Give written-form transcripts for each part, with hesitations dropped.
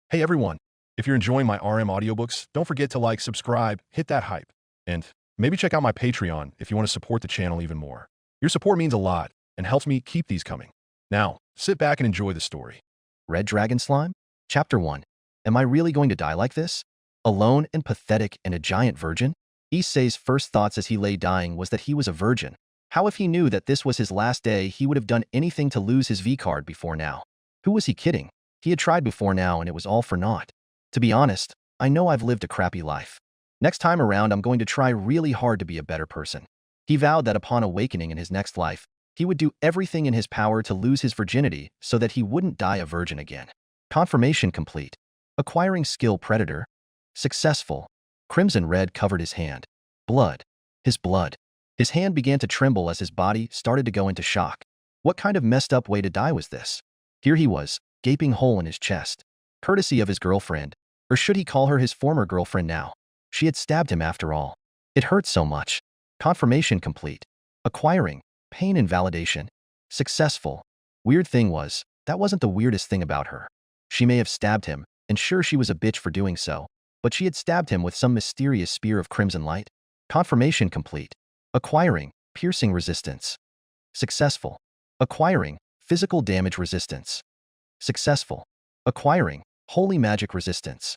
Hey everyone, if you're enjoying my RM audiobooks, don't forget to like, subscribe, hit that hype, and maybe check out my Patreon if you want to support the channel even more. Your support means a lot and helps me keep these coming. Now, sit back and enjoy the story. Red Dragon Slime? Chapter 1. Am I really going to die like this? Alone and pathetic and a giant virgin? Issei's first thoughts as he lay dying was that he was a virgin. How if he knew that this was his last day, he would have done anything to lose his V-card before now. Who was he kidding? He had tried before now and it was all for naught. To be honest, I know I've lived a crappy life. Next time around, I'm going to try really hard to be a better person. He vowed that upon awakening in his next life, he would do everything in his power to lose his virginity so that he wouldn't die a virgin again. Confirmation complete. Acquiring skill Predator. Successful. Crimson red covered his hand. Blood. His blood. His hand began to tremble as his body started to go into shock. What kind of messed up way to die was this? Here he was, gaping hole in his chest. Courtesy of his girlfriend, or should he call her his former girlfriend now? She had stabbed him after all. It hurt so much. Confirmation complete. Acquiring. Pain and validation. Successful. Weird thing was, that wasn't the weirdest thing about her. She may have stabbed him, and sure she was a bitch for doing so, but she had stabbed him with some mysterious spear of crimson light. Confirmation complete. Acquiring. Piercing resistance. Successful. Acquiring. Physical damage resistance. Successful. Acquiring. Holy magic resistance.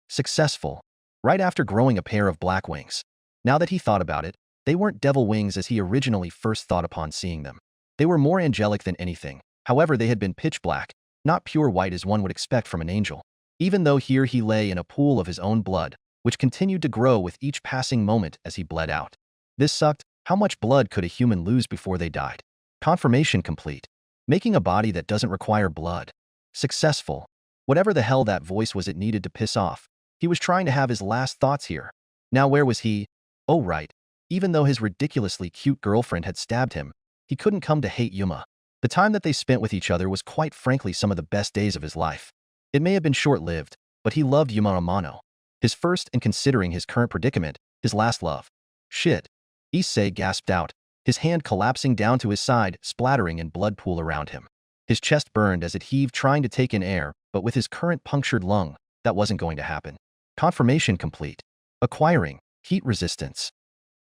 Successful. Right after growing a pair of black wings. Now that he thought about it, they weren't devil wings as he originally first thought upon seeing them. They were more angelic than anything. However, they had been pitch black, not pure white as one would expect from an angel. Even though here he lay in a pool of his own blood, which continued to grow with each passing moment as he bled out. This sucked. How much blood could a human lose before they died? Confirmation complete. Making a body that doesn't require blood. Successful. Whatever the hell that voice was, it needed to piss off. He was trying to have his last thoughts here. Now where was he? Oh right. Even though his ridiculously cute girlfriend had stabbed him, he couldn't come to hate Yuuma. The time that they spent with each other was quite frankly some of the best days of his life. It may have been short-lived, but he loved Yuuma Amano. His first, and considering his current predicament, his last love. Shit. Issei gasped out, his hand collapsing down to his side, splattering in blood pool around him. His chest burned as it heaved, trying to take in air, but with his current punctured lung, that wasn't going to happen. Confirmation complete. Acquiring. Heat resistance.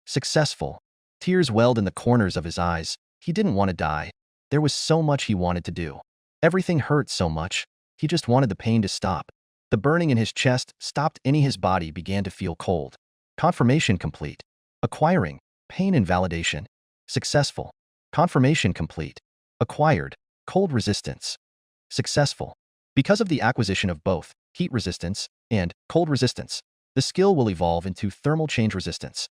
Successful. Tears welled in the corners of his eyes. He didn't want to die. There was so much he wanted to do. Everything hurt so much. He just wanted the pain to stop. The burning in his chest stopped, and his body began to feel cold. Confirmation complete. Acquiring. Pain and validation. Successful. Confirmation complete. Acquired. Cold resistance. Successful. Because of the acquisition of both heat resistance and cold resistance, the skill will evolve into thermal change resistance.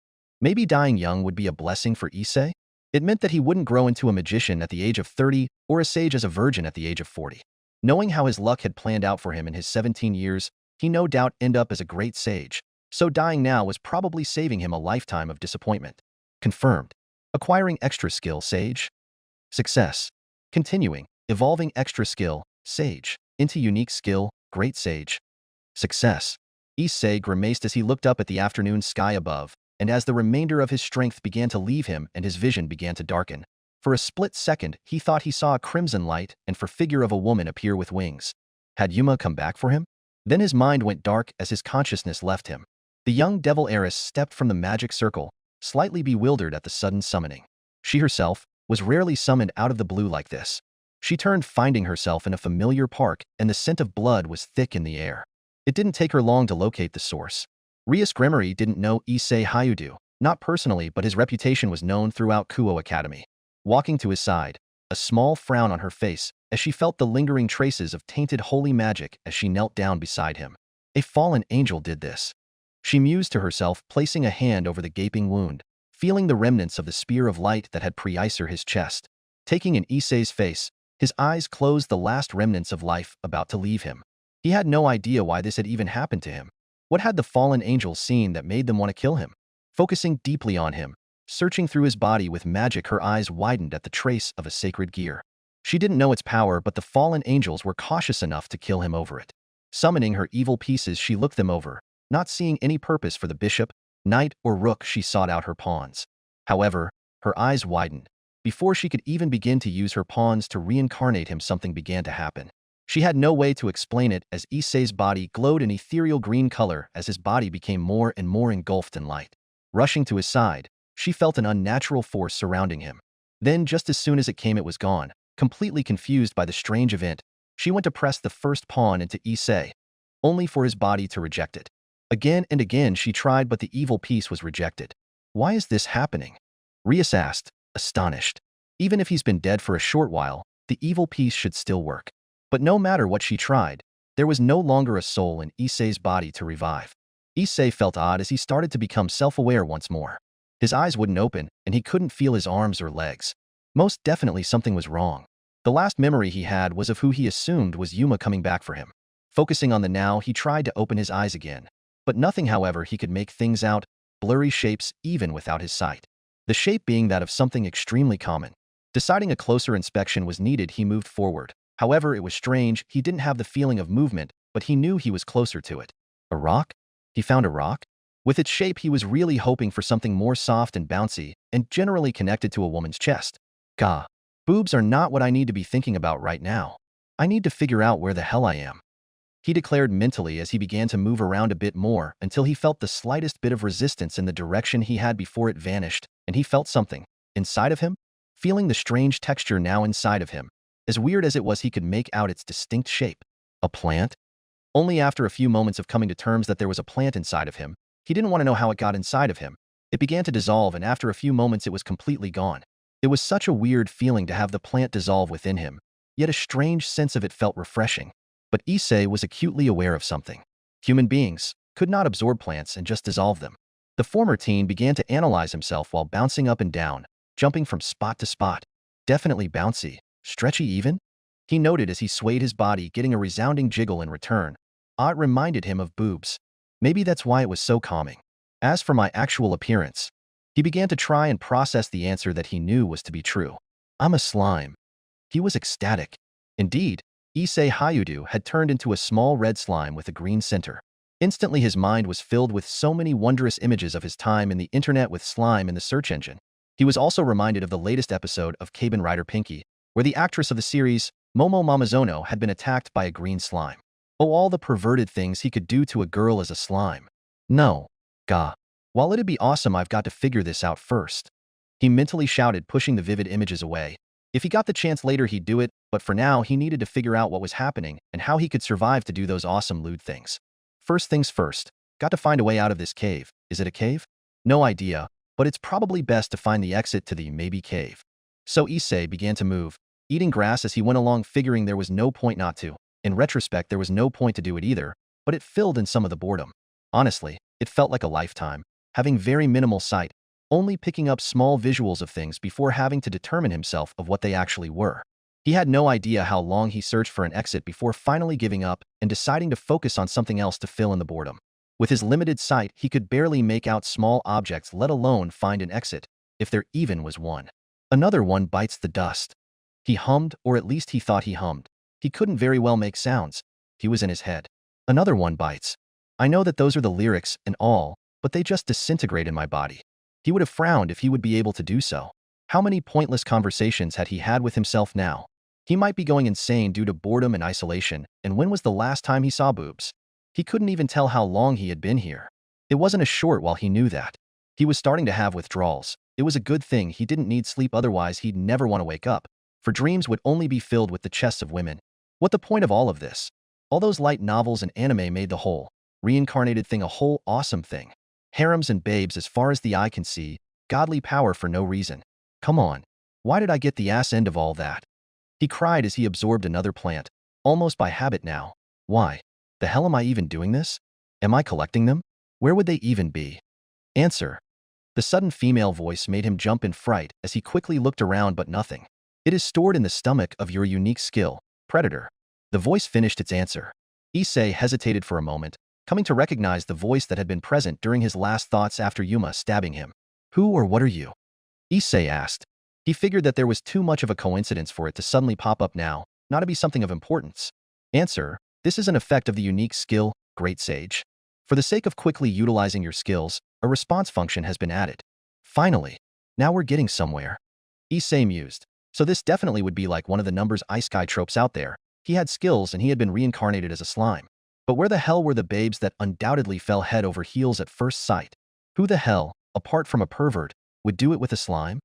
Maybe dying young would be a blessing for Issei? It meant that he wouldn't grow into a magician at the age of 30 or a sage as a virgin at the age of 40. Knowing how his luck had planned out for him in his 17 years, he no doubt end up as a great sage, so dying now was probably saving him a lifetime of disappointment. Confirmed. Acquiring extra skill sage. Success. Continuing. Evolving extra skill, sage, into unique skill, great sage. Success. Issei grimaced as he looked up at the afternoon sky above, and as the remainder of his strength began to leave him and his vision began to darken. For a split second, he thought he saw a crimson light and for figure of a woman appear with wings. Had Yuuma come back for him? Then his mind went dark as his consciousness left him. The young devil heiress stepped from the magic circle, slightly bewildered at the sudden summoning. She herself was rarely summoned out of the blue like this. She turned, finding herself in a familiar park, and the scent of blood was thick in the air. It didn't take her long to locate the source. Rias Gremory didn't know Issei Hayudu, not personally, but his reputation was known throughout Kuo Academy. Walking to his side, a small frown on her face as she felt the lingering traces of tainted holy magic as she knelt down beside him. A fallen angel did this. She mused to herself, placing a hand over the gaping wound, feeling the remnants of the spear of light that had pre-icer his chest. Taking in Issei's face, his eyes closed, the last remnants of life about to leave him. He had no idea why this had even happened to him. What had the fallen angels seen that made them want to kill him? Focusing deeply on him, searching through his body with magic, her eyes widened at the trace of a sacred gear. She didn't know its power, but the fallen angels were cautious enough to kill him over it. Summoning her evil pieces, she looked them over. Not seeing any purpose for the bishop, knight, or rook, she sought out her pawns. However, her eyes widened. Before she could even begin to use her pawns to reincarnate him, something began to happen. She had no way to explain it as Issei's body glowed an ethereal green color as his body became more and more engulfed in light. Rushing to his side, she felt an unnatural force surrounding him. Then, just as soon as it came, it was gone. Completely confused by the strange event, she went to press the first pawn into Issei, only for his body to reject it. Again and again she tried, but the evil piece was rejected. Why is this happening? Rias asked, astonished. Even if he's been dead for a short while, the evil piece should still work. But no matter what she tried, there was no longer a soul in Issei's body to revive. Issei felt odd as he started to become self-aware once more. His eyes wouldn't open, and he couldn't feel his arms or legs. Most definitely something was wrong. The last memory he had was of who he assumed was Yuuma coming back for him. Focusing on the now, he tried to open his eyes again. But nothing, however, he could make things out, blurry shapes even without his sight. The shape being that of something extremely common. Deciding a closer inspection was needed, he moved forward. However, it was strange, he didn't have the feeling of movement, but he knew he was closer to it. A rock? He found a rock? With its shape, he was really hoping for something more soft and bouncy, and generally connected to a woman's chest. Gah. Boobs are not what I need to be thinking about right now. I need to figure out where the hell I am. He declared mentally as he began to move around a bit more until he felt the slightest bit of resistance in the direction he had before it vanished, and he felt something inside of him, feeling the strange texture now inside of him. As weird as it was, he could make out its distinct shape. A plant? Only after a few moments of coming to terms that there was a plant inside of him, he didn't want to know how it got inside of him. It began to dissolve, and after a few moments it was completely gone. It was such a weird feeling to have the plant dissolve within him, yet a strange sense of it felt refreshing. But Issei was acutely aware of something. Human beings could not absorb plants and just dissolve them. The former teen began to analyze himself while bouncing up and down, jumping from spot to spot. Definitely bouncy. Stretchy even? He noted as he swayed his body, getting a resounding jiggle in return. It reminded him of boobs. Maybe that's why it was so calming. As for my actual appearance, he began to try and process the answer that he knew was to be true. I'm a slime. He was ecstatic. Indeed, Issei Hayudu had turned into a small red slime with a green center. Instantly his mind was filled with so many wondrous images of his time in the internet with slime in the search engine. He was also reminded of the latest episode of Kamen Rider Pinky, where the actress of the series, Momo Mamazono, had been attacked by a green slime. Oh, all the perverted things he could do to a girl as a slime. No. Gah. While it'd be awesome, I've got to figure this out first. He mentally shouted, pushing the vivid images away. If he got the chance later, he'd do it, but for now, he needed to figure out what was happening and how he could survive to do those awesome lewd things. First things first. Got to find a way out of this cave. Is it a cave? No idea, but it's probably best to find the exit to the maybe cave. So Issei began to move, eating grass as he went along, figuring there was no point not to. In retrospect, there was no point to do it either, but it filled in some of the boredom. Honestly, it felt like a lifetime, having very minimal sight, only picking up small visuals of things before having to determine himself of what they actually were. He had no idea how long he searched for an exit before finally giving up and deciding to focus on something else to fill in the boredom. With his limited sight, he could barely make out small objects, let alone find an exit, if there even was one. Another one bites the dust. He hummed, or at least he thought he hummed. He couldn't very well make sounds. He was in his head. Another one bites. I know that those are the lyrics and all, but they just disintegrate in my body. He would have frowned if he would be able to do so. How many pointless conversations had he had with himself now? He might be going insane due to boredom and isolation, and when was the last time he saw boobs? He couldn't even tell how long he had been here. It wasn't a short while, he knew that. He was starting to have withdrawals. It was a good thing he didn't need sleep, otherwise he'd never want to wake up, for dreams would only be filled with the chests of women. What the point of all of this? All those light novels and anime made the whole reincarnated thing a whole awesome thing. Harems and babes as far as the eye can see, godly power for no reason. Come on, why did I get the ass end of all that? He cried as he absorbed another plant, almost by habit now. Why the hell am I even doing this? Am I collecting them? Where would they even be? Answer. The sudden female voice made him jump in fright as he quickly looked around, but nothing. It is stored in the stomach of your unique skill, Predator. The voice finished its answer. Issei hesitated for a moment, coming to recognize the voice that had been present during his last thoughts after Yuuma stabbing him. Who or what are you? Issei asked. He figured that there was too much of a coincidence for it to suddenly pop up now, not to be something of importance. Answer. This is an effect of the unique skill, Great Sage. For the sake of quickly utilizing your skills, a response function has been added. Finally. Now we're getting somewhere. Issei mused. So this definitely would be like one of the numbers isekai tropes out there. He had skills and he had been reincarnated as a slime. But where the hell were the babes that undoubtedly fell head over heels at first sight? Who the hell, apart from a pervert, would do it with a slime?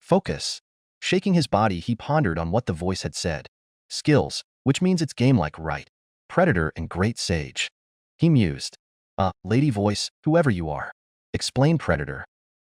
Focus. Shaking his body, he pondered on what the voice had said. Skills, which means it's game-like, right? Predator and great sage. He mused. Lady voice, whoever you are. Explain predator.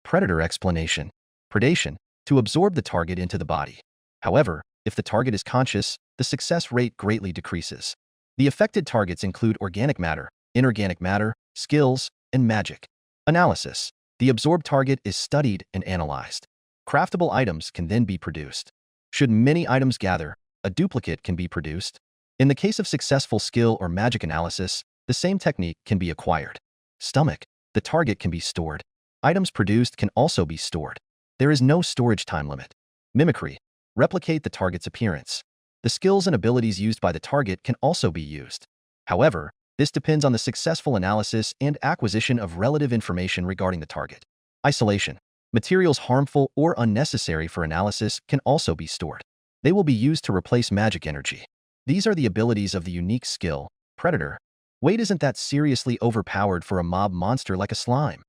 Predator explanation. Predation, to absorb the target into the body. However, if the target is conscious, the success rate greatly decreases. The affected targets include organic matter, inorganic matter, skills, and magic. Analysis. The absorbed target is studied and analyzed. Craftable items can then be produced. Should many items gather, a duplicate can be produced. In the case of successful skill or magic analysis, the same technique can be acquired. Stomach. The target can be stored. Items produced can also be stored. There is no storage time limit. Mimicry. Replicate the target's appearance. The skills and abilities used by the target can also be used. However, this depends on the successful analysis and acquisition of relative information regarding the target. Isolation. Materials harmful or unnecessary for analysis can also be stored. They will be used to replace magic energy. These are the abilities of the unique skill, Predator. Wait, isn't that seriously overpowered for a mob monster like a slime?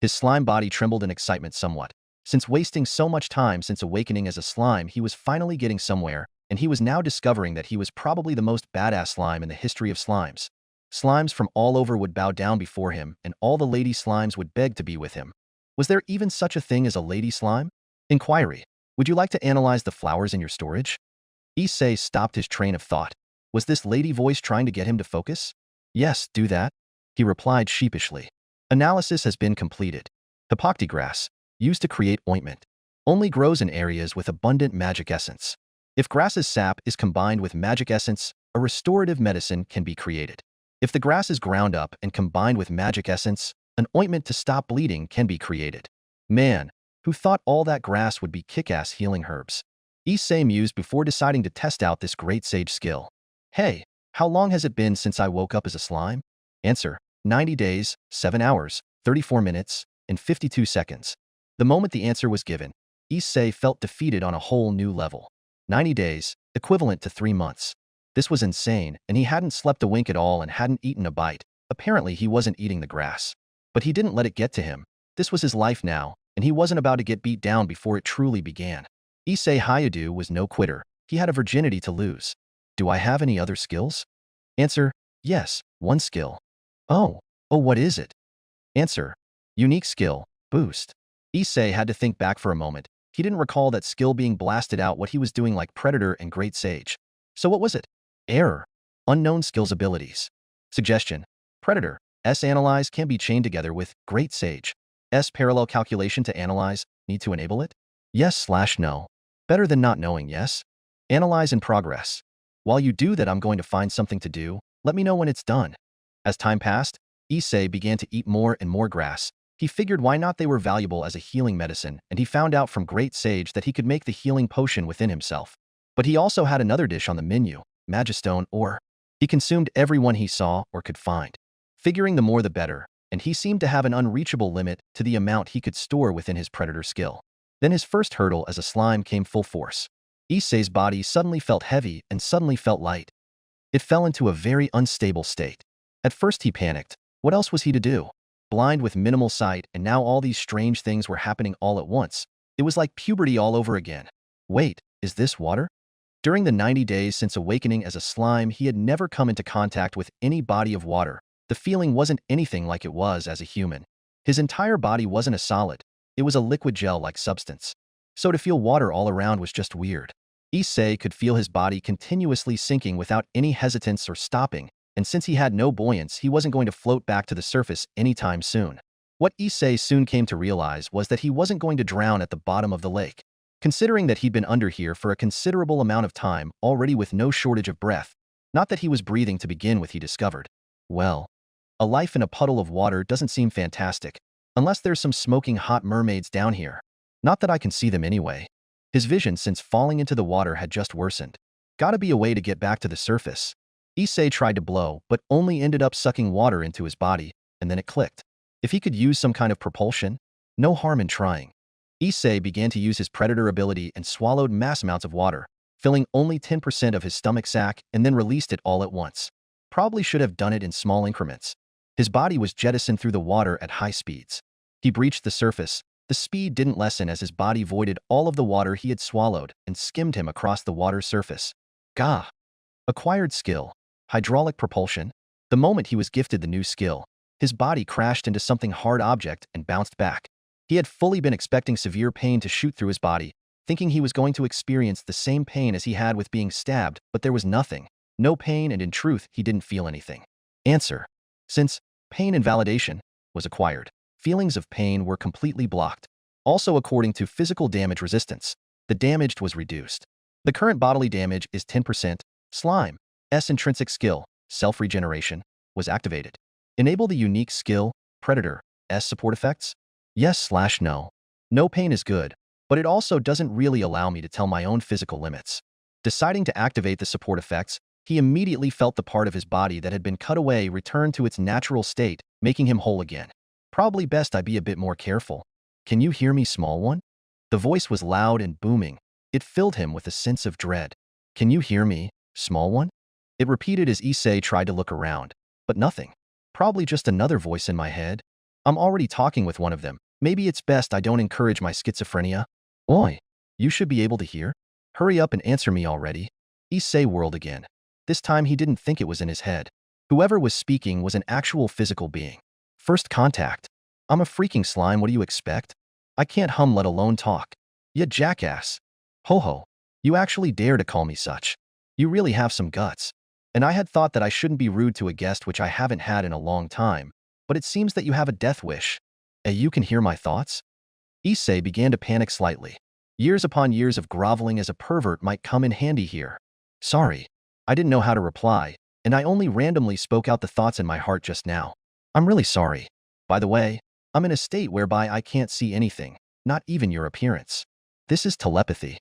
His slime body trembled in excitement somewhat. Since wasting so much time since awakening as a slime, he was finally getting somewhere, and he was now discovering that he was probably the most badass slime in the history of slimes. Slimes from all over would bow down before him, and all the lady slimes would beg to be with him. Was there even such a thing as a lady slime? Inquiry. Would you like to analyze the flowers in your storage? Issei stopped his train of thought. Was this lady voice trying to get him to focus? Yes, do that, he replied sheepishly. Analysis has been completed. Hippocrates grass, used to create ointment, only grows in areas with abundant magic essence. If grass's sap is combined with magic essence, a restorative medicine can be created. If the grass is ground up and combined with magic essence, an ointment to stop bleeding can be created. Man, who thought all that grass would be kick-ass healing herbs? Issei mused before deciding to test out this great sage skill. Hey, how long has it been since I woke up as a slime? Answer, 90 days, 7 hours, 34 minutes, and 52 seconds. The moment the answer was given, Issei felt defeated on a whole new level. 90 days, equivalent to 3 months. This was insane, and he hadn't slept a wink at all and hadn't eaten a bite. Apparently, he wasn't eating the grass. But he didn't let it get to him. This was his life now, and he wasn't about to get beat down before it truly began. Issei Hayadu was no quitter. He had a virginity to lose. Do I have any other skills? Answer, yes, one skill. Oh, what is it? Answer, unique skill, boost. Issei had to think back for a moment. He didn't recall that skill being blasted out what he was doing like Predator and Great Sage. So what was it? Error. Unknown skills abilities. Suggestion. Predator. S analyze can be chained together with Great Sage. S parallel calculation to analyze. Need to enable it? Yes/no. Better than not knowing, yes? Analyze in progress. While you do that, I'm going to find something to do. Let me know when it's done. As time passed, Issei began to eat more and more grass. He figured why not, they were valuable as a healing medicine, and he found out from Great Sage that he could make the healing potion within himself. But he also had another dish on the menu, Magistone or. He consumed every one he saw or could find. Figuring the more the better, and he seemed to have an unreachable limit to the amount he could store within his predator skill. Then his first hurdle as a slime came full force. Issei's body suddenly felt heavy and suddenly felt light. It fell into a very unstable state. At first he panicked. What else was he to do? Blind with minimal sight, and now all these strange things were happening all at once. It was like puberty all over again. Wait, is this water? During the 90 days since awakening as a slime, he had never come into contact with any body of water. The feeling wasn't anything like it was as a human. His entire body wasn't a solid. It was a liquid gel-like substance. So to feel water all around was just weird. Issei could feel his body continuously sinking without any hesitance or stopping, and since he had no buoyance, he wasn't going to float back to the surface anytime soon. What Issei soon came to realize was that he wasn't going to drown at the bottom of the lake. Considering that he'd been under here for a considerable amount of time, already with no shortage of breath, not that he was breathing to begin with, he discovered. Well, a life in a puddle of water doesn't seem fantastic, unless there's some smoking hot mermaids down here. Not that I can see them anyway. His vision since falling into the water had just worsened. Gotta be a way to get back to the surface. Issei tried to blow, but only ended up sucking water into his body, and then it clicked. If he could use some kind of propulsion, no harm in trying. Issei began to use his predator ability and swallowed mass amounts of water. filling only 10% of his stomach sac and then released it all at once. Probably should have done it in small increments. His body was jettisoned through the water at high speeds. He breached the surface. The speed didn't lessen as his body voided all of the water he had swallowed and skimmed him across the water's surface. Gah! Acquired skill. Hydraulic propulsion. The moment he was gifted the new skill, his body crashed into something hard object and bounced back. He had fully been expecting severe pain to shoot through his body, thinking he was going to experience the same pain as he had with being stabbed, but there was nothing. No pain, and in truth, he didn't feel anything. Answer. Since pain invalidation was acquired, feelings of pain were completely blocked. Also, according to physical damage resistance, the damaged was reduced. The current bodily damage is 10%. Slime. S intrinsic skill, self-regeneration, was activated. Enable the unique skill, Predator, S support effects? Yes/no. No pain is good, but it also doesn't really allow me to tell my own physical limits. Deciding to activate the support effects, he immediately felt the part of his body that had been cut away return to its natural state, making him whole again. Probably best I be a bit more careful. Can you hear me, small one? The voice was loud and booming. It filled him with a sense of dread. Can you hear me, small one? It repeated as Issei tried to look around, but nothing. Probably just another voice in my head. I'm already talking with one of them. Maybe it's best I don't encourage my schizophrenia. Oi, you should be able to hear. Hurry up and answer me already. Issei whirled again. This time he didn't think it was in his head. Whoever was speaking was an actual physical being. First contact. I'm a freaking slime, what do you expect? I can't hum let alone talk. Ya jackass. Ho ho. You actually dare to call me such. You really have some guts. And I had thought that I shouldn't be rude to a guest which I haven't had in a long time, but it seems that you have a death wish. You can hear my thoughts? Issei began to panic slightly. Years upon years of groveling as a pervert might come in handy here. Sorry. I didn't know how to reply, and I only randomly spoke out the thoughts in my heart just now. I'm really sorry. By the way, I'm in a state whereby I can't see anything, not even your appearance. This is telepathy.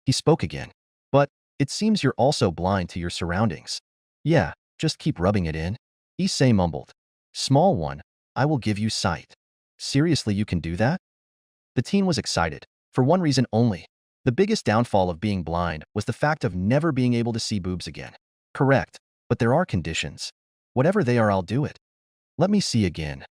He spoke again. But it seems you're also blind to your surroundings. Yeah, just keep rubbing it in. Issei mumbled. Small one, I will give you sight. Seriously, you can do that? The teen was excited, for one reason only. The biggest downfall of being blind was the fact of never being able to see boobs again. Correct, but there are conditions. Whatever they are, I'll do it. Let me see again.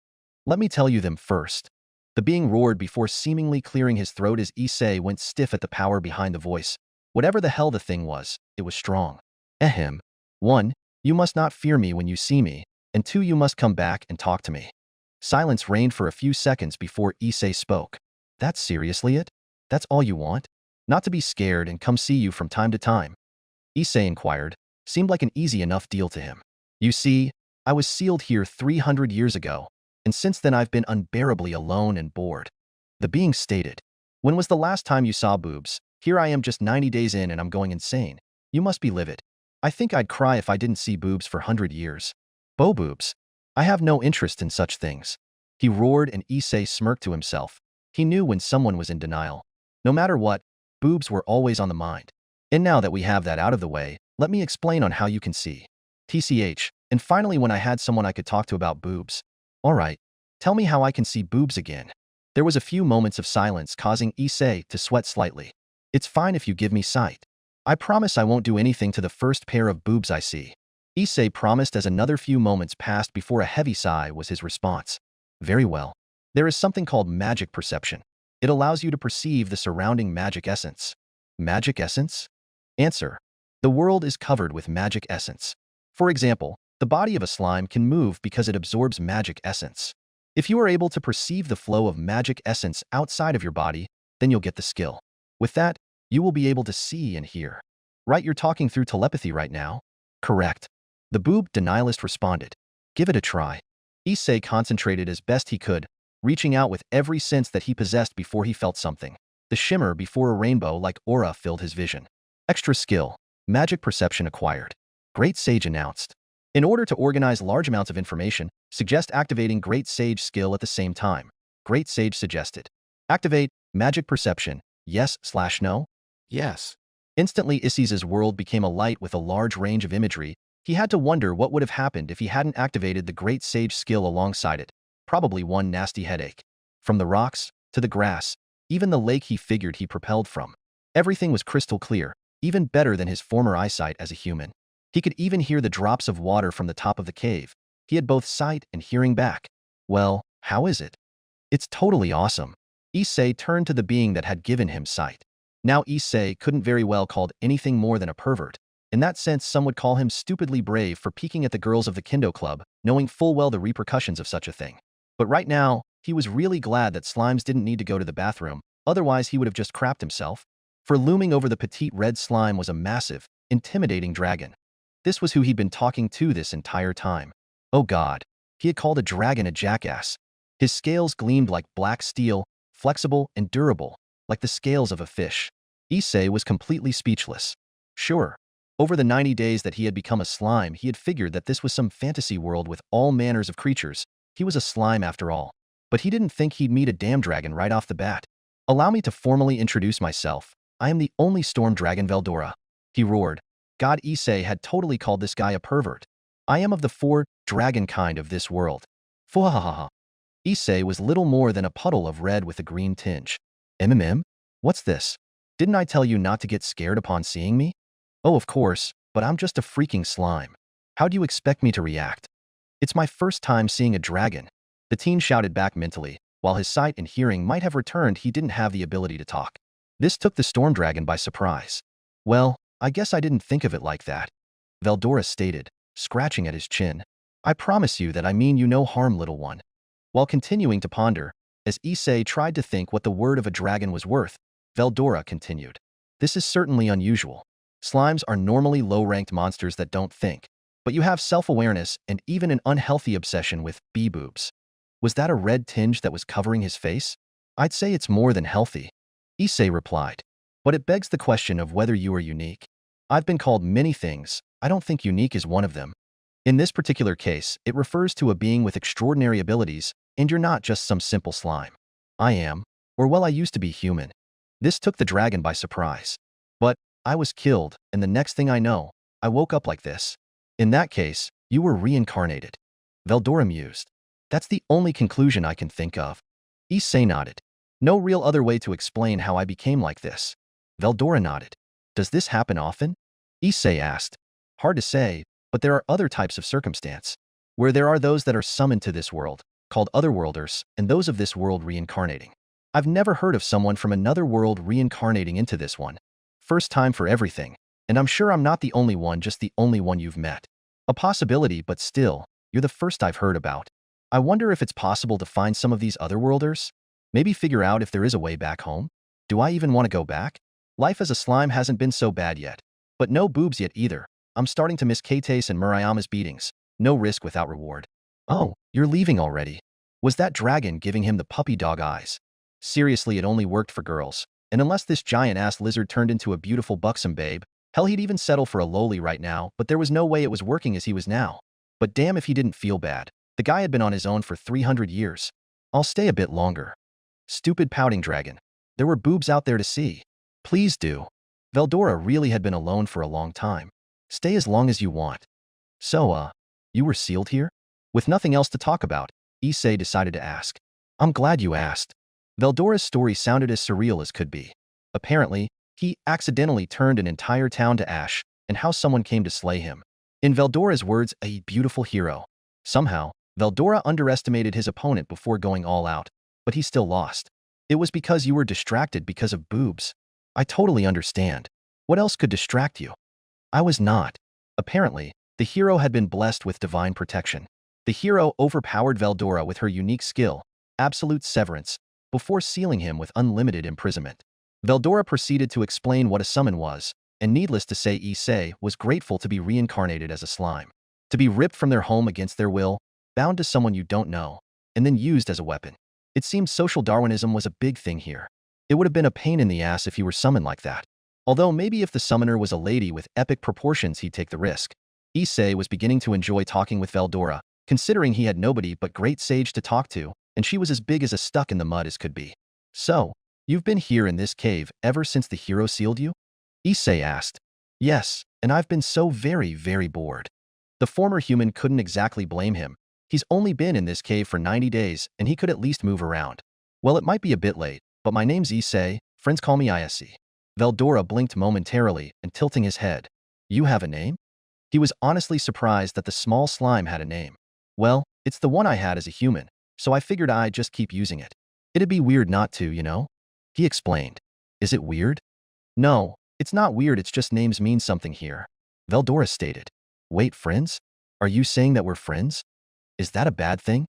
Let me tell you them first. The being roared before seemingly clearing his throat as Issei went stiff at the power behind the voice. Whatever the hell the thing was, it was strong. Ahem. 1. You must not fear me when you see me, and 2. You must come back and talk to me. Silence reigned for a few seconds before Issei spoke. That's seriously it? That's all you want? Not to be scared and come see you from time to time? Issei inquired. Seemed like an easy enough deal to him. You see, I was sealed here 300 years ago, and since then I've been unbearably alone and bored. The being stated. When was the last time you saw boobs? Here I am just 90 days in and I'm going insane. You must be livid. I think I'd cry if I didn't see boobs for 100 years. Bo boobs. I have no interest in such things. He roared and Issei smirked to himself. He knew when someone was in denial. No matter what, boobs were always on the mind. And now that we have that out of the way, let me explain on how you can see. TCH, and finally when I had someone I could talk to about boobs. Alright, tell me how I can see boobs again. There was a few moments of silence causing Issei to sweat slightly. It's fine if you give me sight. I promise I won't do anything to the first pair of boobs I see. Issei promised as another few moments passed before a heavy sigh was his response. Very well. There is something called magic perception. It allows you to perceive the surrounding magic essence. Magic essence? Answer. The world is covered with magic essence. For example, the body of a slime can move because it absorbs magic essence. If you are able to perceive the flow of magic essence outside of your body, then you'll get the skill. With that, you will be able to see and hear. Right, you're talking through telepathy right now? Correct. The boob denialist responded. Give it a try. Issei concentrated as best he could, reaching out with every sense that he possessed before he felt something. The shimmer before a rainbow-like aura filled his vision. Extra skill. Magic perception acquired. Great Sage announced. In order to organize large amounts of information, suggest activating Great Sage skill at the same time. Great Sage suggested. Activate magic perception. Yes/no? Yes. Instantly Issei's world became alight with a large range of imagery. He had to wonder what would have happened if he hadn't activated the Great Sage skill alongside it. Probably one nasty headache. From the rocks, to the grass, even the lake he figured he propelled from. Everything was crystal clear. even better than his former eyesight as a human. He could even hear the drops of water from the top of the cave. He had both sight and hearing back. Well, how is it? It's totally awesome. Issei turned to the being that had given him sight. Now Issei couldn't very well called anything more than a pervert. In that sense, some would call him stupidly brave for peeking at the girls of the Kendo Club, knowing full well the repercussions of such a thing. But right now, he was really glad that Slimes didn't need to go to the bathroom, otherwise he would have just crapped himself. For looming over the petite red slime was a massive, intimidating dragon. This was who he'd been talking to this entire time. Oh God, he had called a dragon a jackass. His scales gleamed like black steel, flexible and durable, like the scales of a fish. Issei was completely speechless. Sure, over the 90 days that he had become a slime, he had figured that this was some fantasy world with all manners of creatures. He was a slime after all. But he didn't think he'd meet a damn dragon right off the bat. Allow me to formally introduce myself. I am the only storm dragon Veldora. He roared. God, Issei had totally called this guy a pervert. I am of the 4 dragon kind of this world. Fuhahaha. Issei was little more than a puddle of red with a green tinge. What's this? Didn't I tell you not to get scared upon seeing me? Oh, of course, but I'm just a freaking slime. How do you expect me to react? It's my first time seeing a dragon. The teen shouted back mentally. While his sight and hearing might have returned, he didn't have the ability to talk. This took the storm dragon by surprise. Well, I guess I didn't think of it like that, Veldora stated, scratching at his chin. I promise you that I mean you no harm, little one. While continuing to ponder, as Issei tried to think what the word of a dragon was worth, Veldora continued. This is certainly unusual. Slimes are normally low-ranked monsters that don't think, but you have self-awareness and even an unhealthy obsession with bee-boobs. Was that a red tinge that was covering his face? I'd say it's more than healthy, Issei replied. But it begs the question of whether you are unique. I've been called many things. I don't think unique is one of them. In this particular case, it refers to a being with extraordinary abilities, and you're not just some simple slime. I am, or well, I used to be human. This took the dragon by surprise. But I was killed, and the next thing I know, I woke up like this. In that case, you were reincarnated. Veldora mused. That's the only conclusion I can think of. Issei nodded. No real other way to explain how I became like this. Veldora nodded. Does this happen often? Issei asked. Hard to say, but there are other types of circumstance, where there are those that are summoned to this world, called otherworlders, and those of this world reincarnating. I've never heard of someone from another world reincarnating into this one. First time for everything, and I'm sure I'm not the only one, just the only one you've met. A possibility, but still, you're the first I've heard about. I wonder if it's possible to find some of these otherworlders? Maybe figure out if there is a way back home? Do I even want to go back? Life as a slime hasn't been so bad yet. But no boobs yet either. I'm starting to miss Kate's and Murayama's beatings. No risk without reward. Oh, you're leaving already. Was that dragon giving him the puppy dog eyes? Seriously, it only worked for girls. And unless this giant-ass lizard turned into a beautiful buxom babe, hell, he'd even settle for a lowly right now, but there was no way it was working as he was now. But damn if he didn't feel bad. The guy had been on his own for 300 years. I'll stay a bit longer. Stupid pouting dragon. There were boobs out there to see. Please do. Veldora really had been alone for a long time. Stay as long as you want. So, you were sealed here? With nothing else to talk about, Issei decided to ask. I'm glad you asked. Veldora's story sounded as surreal as could be. Apparently, he accidentally turned an entire town to ash, and how someone came to slay him. In Veldora's words, a beautiful hero. Somehow, Veldora underestimated his opponent before going all out, but he still lost. It was because you were distracted because of boobs. I totally understand. What else could distract you? I was not. Apparently, the hero had been blessed with divine protection. The hero overpowered Veldora with her unique skill, absolute severance, before sealing him with unlimited imprisonment. Veldora proceeded to explain what a summon was, and needless to say, Issei was grateful to be reincarnated as a slime. To be ripped from their home against their will, bound to someone you don't know, and then used as a weapon. It seemed social Darwinism was a big thing here. It would have been a pain in the ass if you were summoned like that. Although maybe if the summoner was a lady with epic proportions, he'd take the risk. Issei was beginning to enjoy talking with Veldora, considering he had nobody but Great Sage to talk to, and she was as big as a stuck in the mud as could be. So, you've been here in this cave ever since the hero sealed you? Issei asked. Yes, and I've been so very, very bored. The former human couldn't exactly blame him. He's only been in this cave for 90 days, and he could at least move around. Well, it might be a bit late, but my name's Issei, friends call me Issei. Veldora blinked momentarily and tilting his head. You have a name? He was honestly surprised that the small slime had a name. Well, it's the one I had as a human, so I figured I'd just keep using it. It'd be weird not to, you know? He explained. Is it weird? No, it's not weird, it's just names mean something here. Veldora stated. Wait, friends? Are you saying that we're friends? Is that a bad thing?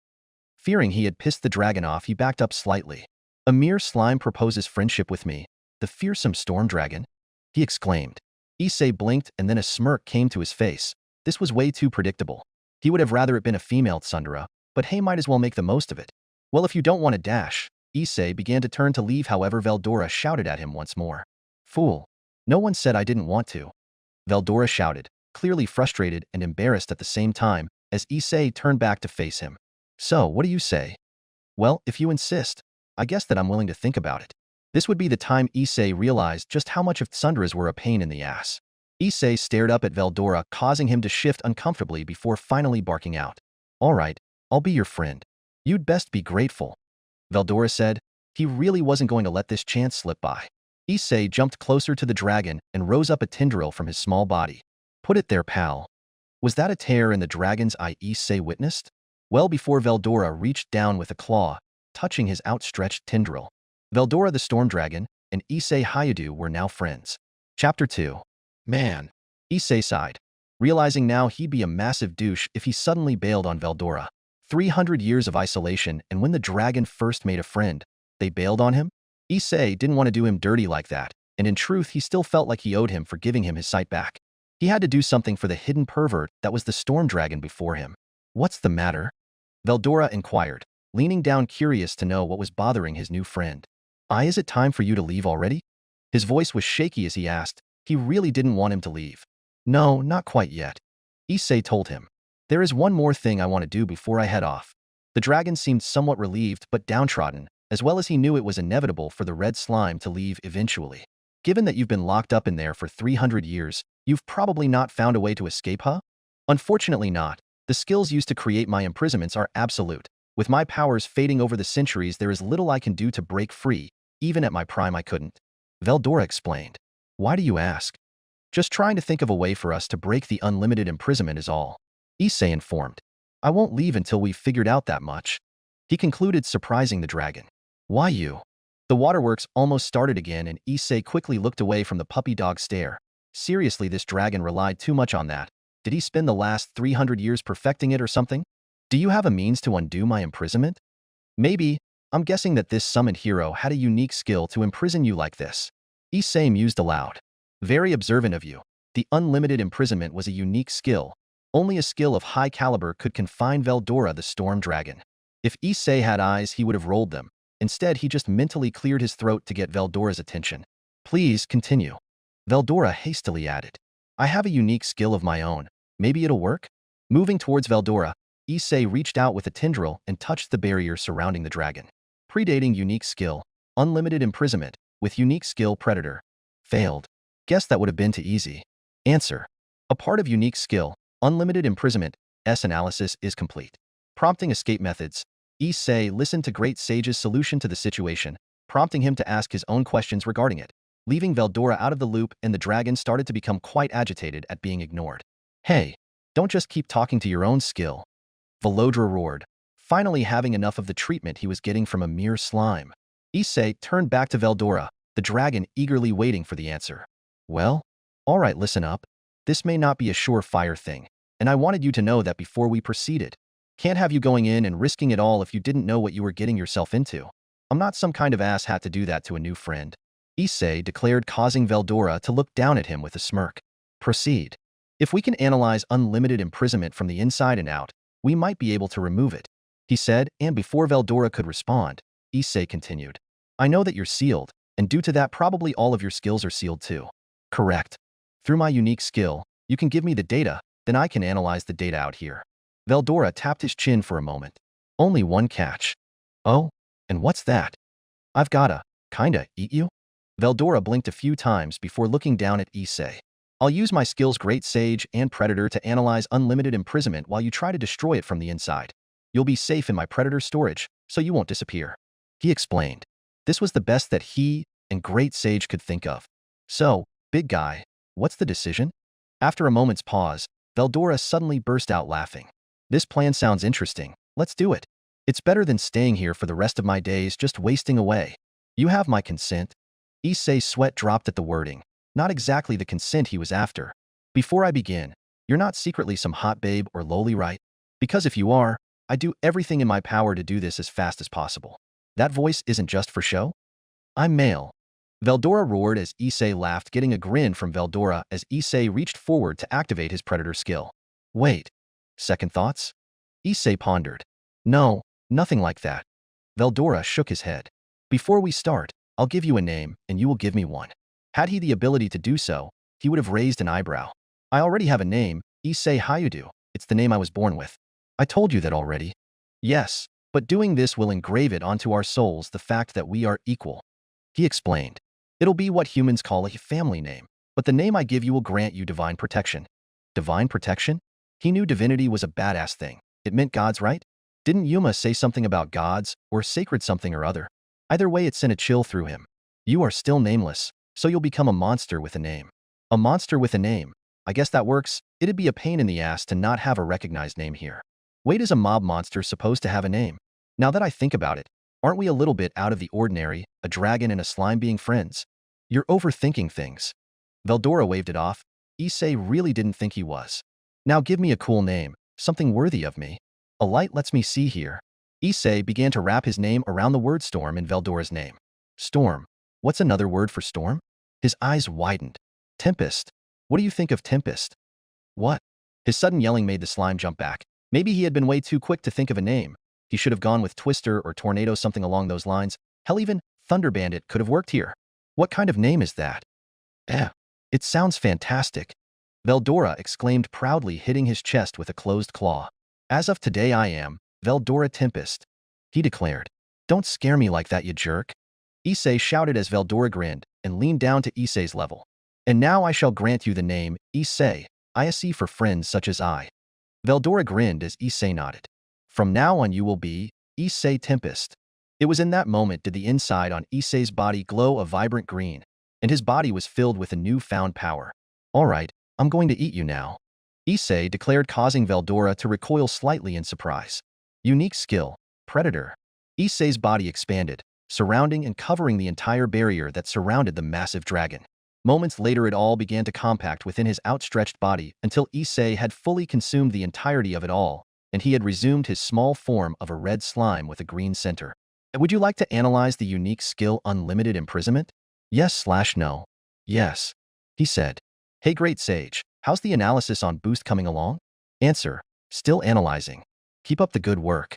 Fearing he had pissed the dragon off, he backed up slightly. A mere slime proposes friendship with me, the fearsome storm dragon? He exclaimed. Issei blinked and then a smirk came to his face. This was way too predictable. He would have rather it been a female tsundere, but hey, might as well make the most of it. Well, if you don't want to dash. Issei began to turn to leave, however Veldora shouted at him once more. Fool. No one said I didn't want to. Veldora shouted, clearly frustrated and embarrassed at the same time, as Issei turned back to face him. So, what do you say? Well, if you insist, I guess that I'm willing to think about it. This would be the time Issei realized just how much of tsunderes were a pain in the ass. Issei stared up at Veldora, causing him to shift uncomfortably before finally barking out. All right, I'll be your friend. You'd best be grateful. Veldora said. He really wasn't going to let this chance slip by. Issei jumped closer to the dragon and rose up a tendril from his small body. Put it there, pal. Was that a tear in the dragon's eye Issei witnessed? Well before Veldora reached down with a claw, touching his outstretched tendril. Veldora the Storm Dragon and Issei Hayadu were now friends. Chapter 2. Man. Issei sighed, realizing now he'd be a massive douche if he suddenly bailed on Veldora. 300 years of isolation, and when the dragon first made a friend, they bailed on him? Issei didn't want to do him dirty like that, and in truth he still felt like he owed him for giving him his sight back. He had to do something for the hidden pervert that was the Storm Dragon before him. What's the matter? Veldora inquired, leaning down curious to know what was bothering his new friend. Is it time for you to leave already? His voice was shaky as he asked. He really didn't want him to leave. No, not quite yet. Issei told him. There is one more thing I want to do before I head off. The dragon seemed somewhat relieved but downtrodden, as well as he knew it was inevitable for the red slime to leave eventually. Given that you've been locked up in there for 300 years, you've probably not found a way to escape, huh? Unfortunately not. The skills used to create my imprisonments are absolute. With my powers fading over the centuries, there is little I can do to break free. Even at my prime I couldn't. Veldora explained. Why do you ask? Just trying to think of a way for us to break the unlimited imprisonment is all. Issei informed. I won't leave until we've figured out that much. He concluded, surprising the dragon. Why you? The waterworks almost started again and Issei quickly looked away from the puppy dog stare. Seriously, this dragon relied too much on that. Did he spend the last 300 years perfecting it or something? Do you have a means to undo my imprisonment? Maybe. I'm guessing that this summoned hero had a unique skill to imprison you like this. Issei mused aloud. Very observant of you. The unlimited imprisonment was a unique skill. Only a skill of high caliber could confine Veldora the Storm Dragon. If Issei had eyes, he would have rolled them. Instead, he just mentally cleared his throat to get Veldora's attention. Please continue. Veldora hastily added. I have a unique skill of my own. Maybe it'll work? Moving towards Veldora, Issei reached out with a tendril and touched the barrier surrounding the dragon. Predating unique skill, unlimited imprisonment, with unique skill predator. Failed. Guess that would have been too easy. Answer. A part of unique skill, unlimited imprisonment, analysis is complete. Prompting escape methods. Issei listened to Great Sage's solution to the situation, prompting him to ask his own questions regarding it. Leaving Veldora out of the loop, and the dragon started to become quite agitated at being ignored. Hey, don't just keep talking to your own skill. Veldora roared, finally having enough of the treatment he was getting from a mere slime. Issei turned back to Veldora, the dragon eagerly waiting for the answer. Well, all right, listen up. This may not be a surefire thing, and I wanted you to know that before we proceeded. Can't have you going in and risking it all if you didn't know what you were getting yourself into. I'm not some kind of asshat to do that to a new friend. Issei declared, causing Veldora to look down at him with a smirk. Proceed. If we can analyze unlimited imprisonment from the inside and out, we might be able to remove it, he said, and before Veldora could respond, Issei continued. I know that you're sealed, and due to that probably all of your skills are sealed too. Correct. Through my unique skill, you can give me the data, then I can analyze the data out here. Veldora tapped his chin for a moment. Only one catch. Oh, and what's that? I've gotta, kinda, eat you? Veldora blinked a few times before looking down at Issei. I'll use my skills Great Sage and Predator to analyze unlimited imprisonment while you try to destroy it from the inside. You'll be safe in my Predator storage, so you won't disappear. He explained. This was the best that he and Great Sage could think of. So, big guy, what's the decision? After a moment's pause, Veldora suddenly burst out laughing. This plan sounds interesting. Let's do it. It's better than staying here for the rest of my days just wasting away. You have my consent. Issei's sweat dropped at the wording. Not exactly the consent he was after. Before I begin, you're not secretly some hot babe or loli, right? Because if you are, I do everything in my power to do this as fast as possible. That voice isn't just for show? I'm male. Veldora roared as Issei laughed, getting a grin from Veldora as Issei reached forward to activate his predator skill. Wait. Second thoughts? Issei pondered. No, nothing like that. Veldora shook his head. Before we start, I'll give you a name, and you will give me one. Had he the ability to do so, he would have raised an eyebrow. I already have a name, Issei Hayudu. It's the name I was born with. I told you that already. Yes, but doing this will engrave it onto our souls the fact that we are equal. He explained. It'll be what humans call a family name, but the name I give you will grant you divine protection. Divine protection? He knew divinity was a badass thing. It meant gods, right? Didn't Yuuma say something about gods, or sacred something or other? Either way, it sent a chill through him. You are still nameless, so you'll become a monster with a name. A monster with a name. I guess that works. It'd be a pain in the ass to not have a recognized name here. Wait, is a mob monster supposed to have a name? Now that I think about it, aren't we a little bit out of the ordinary, a dragon and a slime being friends? You're overthinking things. Veldora waved it off. Issei really didn't think he was. Now give me a cool name, something worthy of me. A light lets me see here. Issei began to wrap his name around the word storm in Veldora's name. Storm. What's another word for storm? His eyes widened. Tempest. What do you think of tempest? What? His sudden yelling made the slime jump back. Maybe he had been way too quick to think of a name. He should have gone with Twister or Tornado, something along those lines. Hell, even Thunder Bandit could have worked here. What kind of name is that? It sounds fantastic. Veldora exclaimed proudly, hitting his chest with a closed claw. As of today I am Veldora Tempest, he declared. Don't scare me like that, you jerk. Issei shouted as Veldora grinned and leaned down to Issei's level. And now I shall grant you the name Issei, Issei for friends such as I. Veldora grinned as Issei nodded. From now on you will be Issei Tempest. It was in that moment did the inside on Issei's body glow a vibrant green, and his body was filled with a newfound power. All right, I'm going to eat you now, Issei declared, causing Veldora to recoil slightly in surprise. Unique skill, Predator. Issei's body expanded, surrounding and covering the entire barrier that surrounded the massive dragon. Moments later it all began to compact within his outstretched body until Issei had fully consumed the entirety of it all, and he had resumed his small form of a red slime with a green center. Would you like to analyze the unique skill Unlimited Imprisonment? Yes/no. Yes, he said. Hey great sage, how's the analysis on Boost coming along? Answer, still analyzing. Keep up the good work,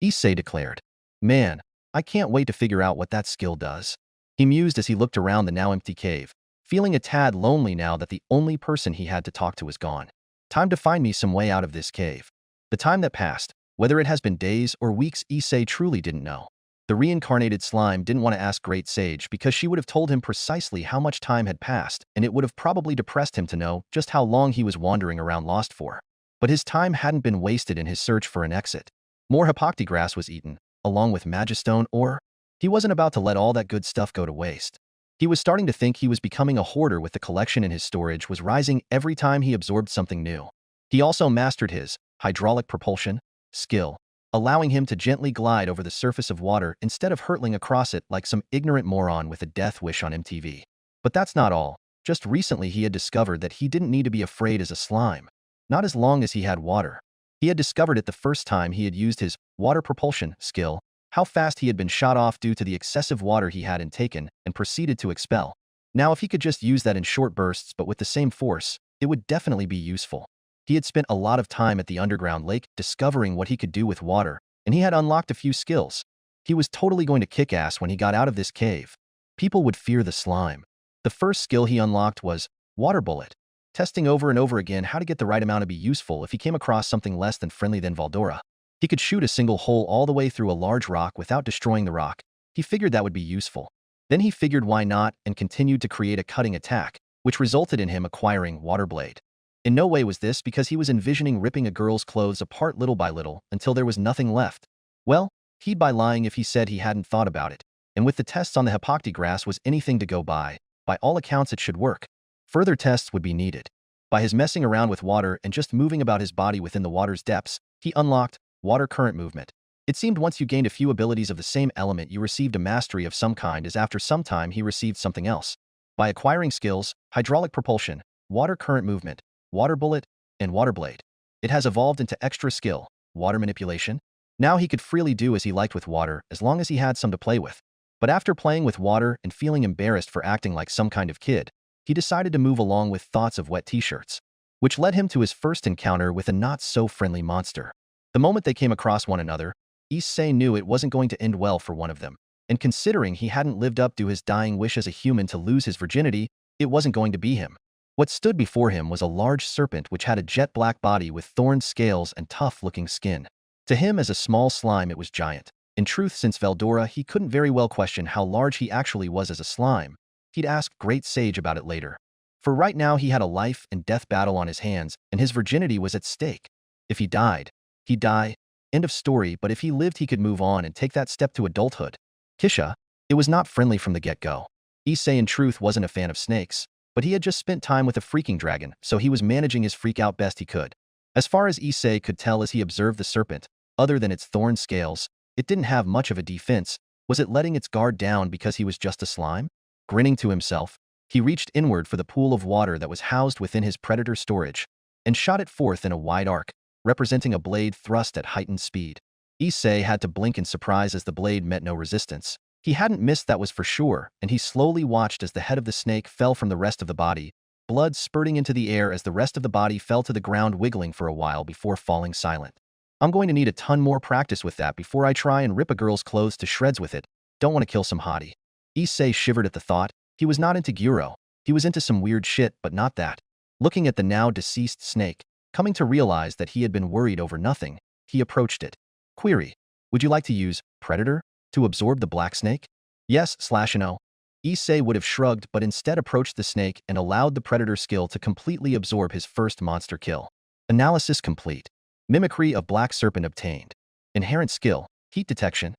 Issei declared. Man, I can't wait to figure out what that skill does. He mused as he looked around the now empty cave, feeling a tad lonely now that the only person he had to talk to was gone. Time to find me some way out of this cave. The time that passed, whether it has been days or weeks, Issei truly didn't know. The reincarnated slime didn't want to ask Great Sage because she would have told him precisely how much time had passed, and it would have probably depressed him to know just how long he was wandering around lost for. But his time hadn't been wasted in his search for an exit. More Hippocte grass was eaten, along with Magistone ore. He wasn't about to let all that good stuff go to waste. He was starting to think he was becoming a hoarder, with the collection in his storage was rising every time he absorbed something new. He also mastered his hydraulic propulsion skill, allowing him to gently glide over the surface of water instead of hurtling across it like some ignorant moron with a death wish on MTV. But that's not all. Just recently he had discovered that he didn't need to be afraid as a slime. Not as long as he had water. He had discovered it the first time he had used his water propulsion skill, how fast he had been shot off due to the excessive water he had intaken and proceeded to expel. Now if he could just use that in short bursts but with the same force, it would definitely be useful. He had spent a lot of time at the underground lake discovering what he could do with water, and he had unlocked a few skills. He was totally going to kick ass when he got out of this cave. People would fear the slime. The first skill he unlocked was Water Bullet, testing over and over again how to get the right amount to be useful if he came across something less than friendly than Veldora. He could shoot a single hole all the way through a large rock without destroying the rock. He figured that would be useful. Then he figured why not and continued to create a cutting attack, which resulted in him acquiring Water Blade. In no way was this because he was envisioning ripping a girl's clothes apart little by little until there was nothing left. Well, he'd be lying if he said he hadn't thought about it, and with the tests on the Hippocte grass was anything to go by By all accounts, it should work. Further tests would be needed. By his messing around with water and just moving about his body within the water's depths, he unlocked water current movement. It seemed once you gained a few abilities of the same element, you received a mastery of some kind, as after some time he received something else. By acquiring skills, hydraulic propulsion, water current movement, water bullet, and water blade, it has evolved into extra skill, water manipulation. Now he could freely do as he liked with water as long as he had some to play with. But after playing with water and feeling embarrassed for acting like some kind of kid, he decided to move along with thoughts of wet t-shirts, which led him to his first encounter with a not-so-friendly monster. The moment they came across one another, Issei knew it wasn't going to end well for one of them, and considering he hadn't lived up to his dying wish as a human to lose his virginity, it wasn't going to be him. What stood before him was a large serpent which had a jet-black body with thorned scales and tough-looking skin. To him, as a small slime, it was giant. In truth, since Veldora, he couldn't very well question how large he actually was as a slime. He'd ask Great Sage about it later. For right now, he had a life and death battle on his hands, and his virginity was at stake. If he died, he'd die. End of story. But if he lived, he could move on and take that step to adulthood. Kisha, it was not friendly from the get-go. Issei, in truth, wasn't a fan of snakes, but he had just spent time with a freaking dragon, so he was managing his freak out best he could. As far as Issei could tell as he observed the serpent, other than its thorn scales, it didn't have much of a defense. Was it letting its guard down because he was just a slime? Grinning to himself, he reached inward for the pool of water that was housed within his predator storage, and shot it forth in a wide arc, representing a blade thrust at heightened speed. Issei had to blink in surprise as the blade met no resistance. He hadn't missed, that was for sure, and he slowly watched as the head of the snake fell from the rest of the body, blood spurting into the air as the rest of the body fell to the ground, wiggling for a while before falling silent. I'm going to need a ton more practice with that before I try and rip a girl's clothes to shreds with it. Don't want to kill some hottie. Issei shivered at the thought. He was not into gyro. He was into some weird shit, but not that. Looking at the now deceased snake, coming to realize that he had been worried over nothing, he approached it. Query: would you like to use Predator to absorb the black snake? Yes/no. Issei would have shrugged, but instead approached the snake and allowed the Predator skill to completely absorb his first monster kill. Analysis complete. Mimicry of Black Serpent obtained. Inherent skill, heat detection.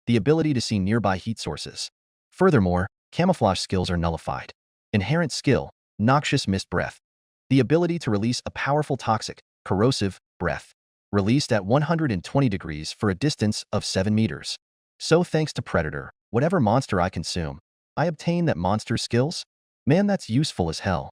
The ability to see nearby heat sources. Furthermore, camouflage skills are nullified. Inherent skill, noxious mist breath. The ability to release a powerful toxic, corrosive breath. Released at 120 degrees for a distance of 7 meters. So thanks to Predator, whatever monster I consume, I obtain that monster's skills? Man, that's useful as hell.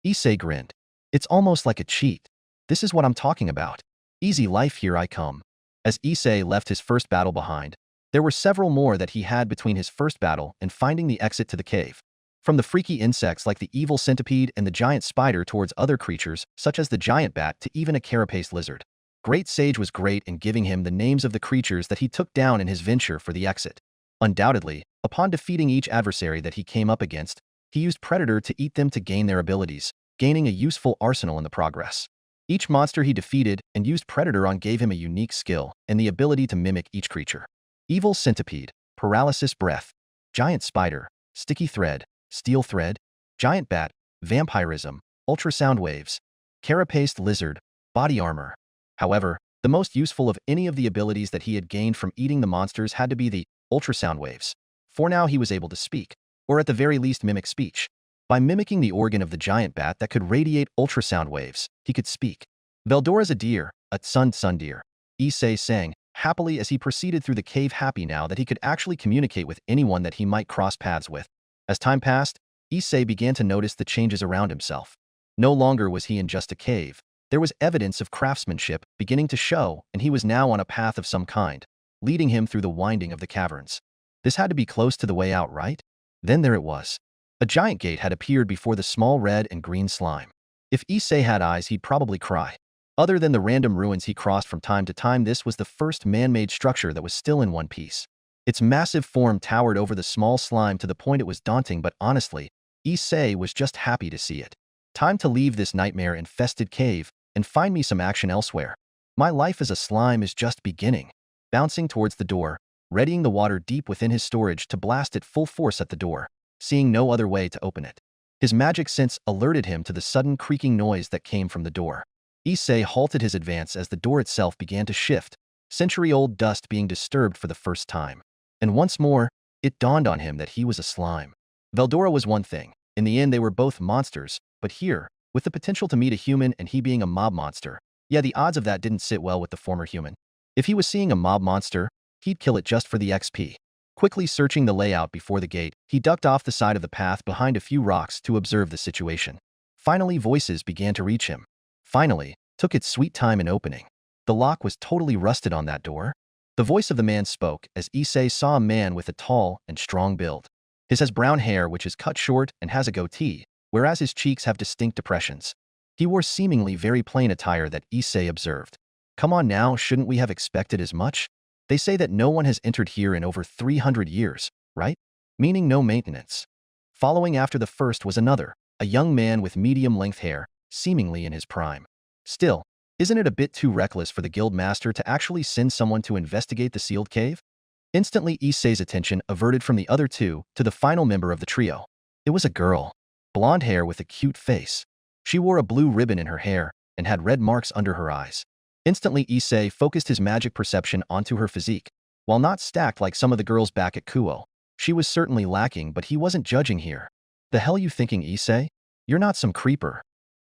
Issei grinned. It's almost like a cheat. This is what I'm talking about. Easy life, here I come. As Issei left his first battle behind, there were several more that he had between his first battle and finding the exit to the cave. From the freaky insects like the evil centipede and the giant spider towards other creatures such as the giant bat to even a carapaced lizard. Great Sage was great in giving him the names of the creatures that he took down in his venture for the exit. Undoubtedly, upon defeating each adversary that he came up against, he used Predator to eat them to gain their abilities, gaining a useful arsenal in the progress. Each monster he defeated and used Predator on gave him a unique skill and the ability to mimic each creature. Evil Centipede, Paralysis Breath, Giant Spider, Sticky Thread, Steel Thread, Giant Bat, Vampirism, Ultrasound Waves, Carapaced Lizard, Body Armor. However, the most useful of any of the abilities that he had gained from eating the monsters had to be the Ultrasound Waves. For now he was able to speak, or at the very least mimic speech. By mimicking the organ of the giant bat that could radiate ultrasound waves, he could speak. Veldora's a deer, a sun deer, Issei sang, happily as he proceeded through the cave, happy now that he could actually communicate with anyone that he might cross paths with. As time passed, Issei began to notice the changes around himself. No longer was he in just a cave. There was evidence of craftsmanship beginning to show, and he was now on a path of some kind, leading him through the winding of the caverns. This had to be close to the way out, right? Then there it was. A giant gate had appeared before the small red and green slime. If Issei had eyes, he'd probably cry. Other than the random ruins he crossed from time to time, this was the first man-made structure that was still in one piece. Its massive form towered over the small slime to the point it was daunting, but honestly, Issei was just happy to see it. Time to leave this nightmare-infested cave and find me some action elsewhere. My life as a slime is just beginning. Bouncing towards the door, readying the water deep within his storage to blast it full force at the door, seeing no other way to open it. His magic sense alerted him to the sudden creaking noise that came from the door. Issei halted his advance as the door itself began to shift, century-old dust being disturbed for the first time. And once more, it dawned on him that he was a slime. Veldora was one thing, In the end, they were both monsters, but here, with the potential to meet a human and he being a mob monster, yeah, the odds of that didn't sit well with the former human. If he was seeing a mob monster, he'd kill it just for the XP. Quickly searching the layout before the gate, he ducked off the side of the path behind a few rocks to observe the situation. Finally, voices began to reach him. Finally, took its sweet time in opening. The lock was totally rusted on that door. The voice of the man spoke as Issei saw a man with a tall and strong build. His has brown hair which is cut short and has a goatee, whereas his cheeks have distinct depressions. He wore seemingly very plain attire that Issei observed. Come on now, shouldn't we have expected as much? They say that no one has entered here in over 300 years, right? Meaning no maintenance. Following after the first was another, a young man with medium-length hair, seemingly in his prime. Still, isn't it a bit too reckless for the guild master to actually send someone to investigate the sealed cave? Instantly, Issei's attention averted from the other two to the final member of the trio. It was a girl. Blonde hair with a cute face. She wore a blue ribbon in her hair and had red marks under her eyes. Instantly, Issei focused his magic perception onto her physique. While not stacked like some of the girls back at Kuo, she was certainly lacking, but he wasn't judging here. The hell you thinking, Issei? You're not some creeper.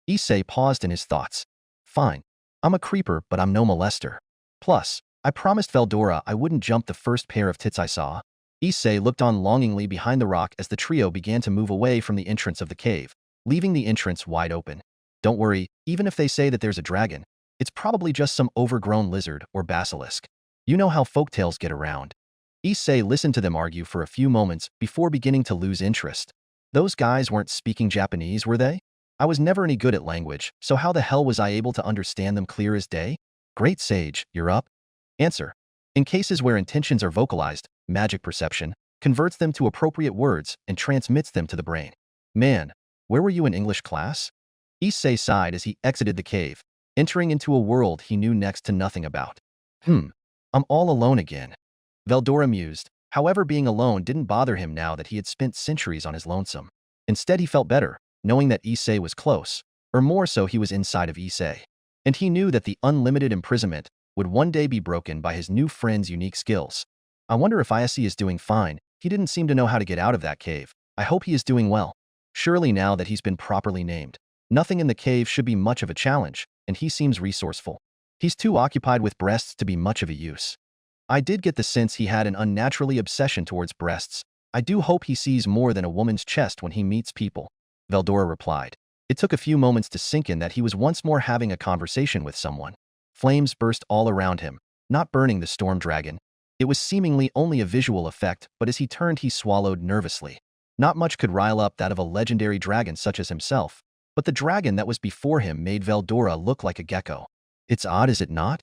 Issei paused in his thoughts. Fine. I'm a creeper, but I'm no molester. Plus, I promised Veldora I wouldn't jump the first pair of tits I saw. Issei looked on longingly behind the rock as the trio began to move away from the entrance of the cave, leaving the entrance wide open. Don't worry, even if they say that there's a dragon, it's probably just some overgrown lizard or basilisk. You know how folktales get around. Issei listened to them argue for a few moments before beginning to lose interest. Those guys weren't speaking Japanese, were they? I was never any good at language, so how the hell was I able to understand them clear as day? Great sage, you're up? Answer. In cases where intentions are vocalized, magic perception converts them to appropriate words and transmits them to the brain. Man, where were you in English class? Issei sighed as he exited the cave, entering into a world he knew next to nothing about. I'm all alone again. Veldora mused. However, being alone didn't bother him now that he had spent centuries on his lonesome. Instead, he felt better, knowing that Issei was close, or more so he was inside of Issei. And he knew that the unlimited imprisonment would one day be broken by his new friend's unique skills. I wonder if Issei is doing fine. He didn't seem to know how to get out of that cave. I hope he is doing well. Surely now that he's been properly named, nothing in the cave should be much of a challenge, and he seems resourceful. He's too occupied with breasts to be much of a use. I did get the sense he had an unnaturally obsession towards breasts. I do hope he sees more than a woman's chest when he meets people. Veldora replied. It took a few moments to sink in that he was once more having a conversation with someone. Flames burst all around him, not burning the storm dragon. It was seemingly only a visual effect, but as he turned he swallowed nervously. Not much could rile up that of a legendary dragon such as himself, but the dragon that was before him made Veldora look like a gecko. It's odd, is it not?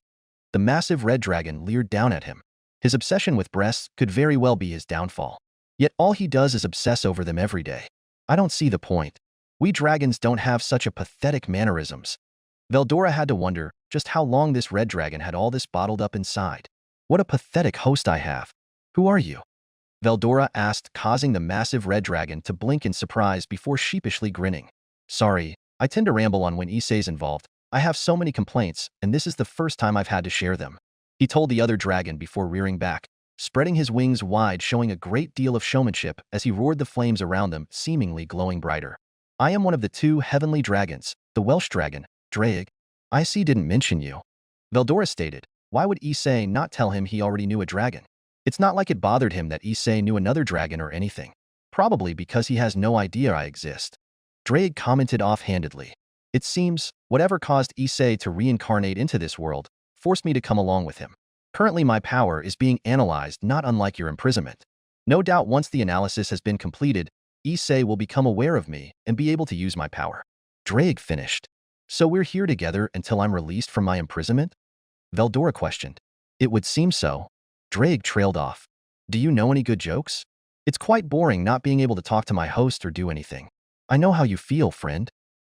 The massive red dragon leered down at him. His obsession with breasts could very well be his downfall. Yet all he does is obsess over them every day. I don't see the point. We dragons don't have such a pathetic mannerisms. Veldora had to wonder just how long this red dragon had all this bottled up inside. What a pathetic host I have. Who are you? Veldora asked, causing the massive red dragon to blink in surprise before sheepishly grinning. Sorry, I tend to ramble on when Issei's involved. I have so many complaints, and this is the first time I've had to share them. He told the other dragon before rearing back, spreading his wings wide, showing a great deal of showmanship as he roared the flames around them, seemingly glowing brighter. I am one of the two heavenly dragons, the Welsh dragon, Draig. Issei didn't mention you. Veldora stated. Why would Issei not tell him he already knew a dragon? It's not like it bothered him that Issei knew another dragon or anything. Probably because he has no idea I exist. Draig commented offhandedly. It seems, whatever caused Issei to reincarnate into this world, forced me to come along with him. Currently my power is being analyzed, not unlike your imprisonment. No doubt once the analysis has been completed, Issei will become aware of me and be able to use my power. Draig finished. So we're here together until I'm released from my imprisonment? Veldora questioned. It would seem so. Draig trailed off. Do you know any good jokes? It's quite boring not being able to talk to my host or do anything. I know how you feel, friend.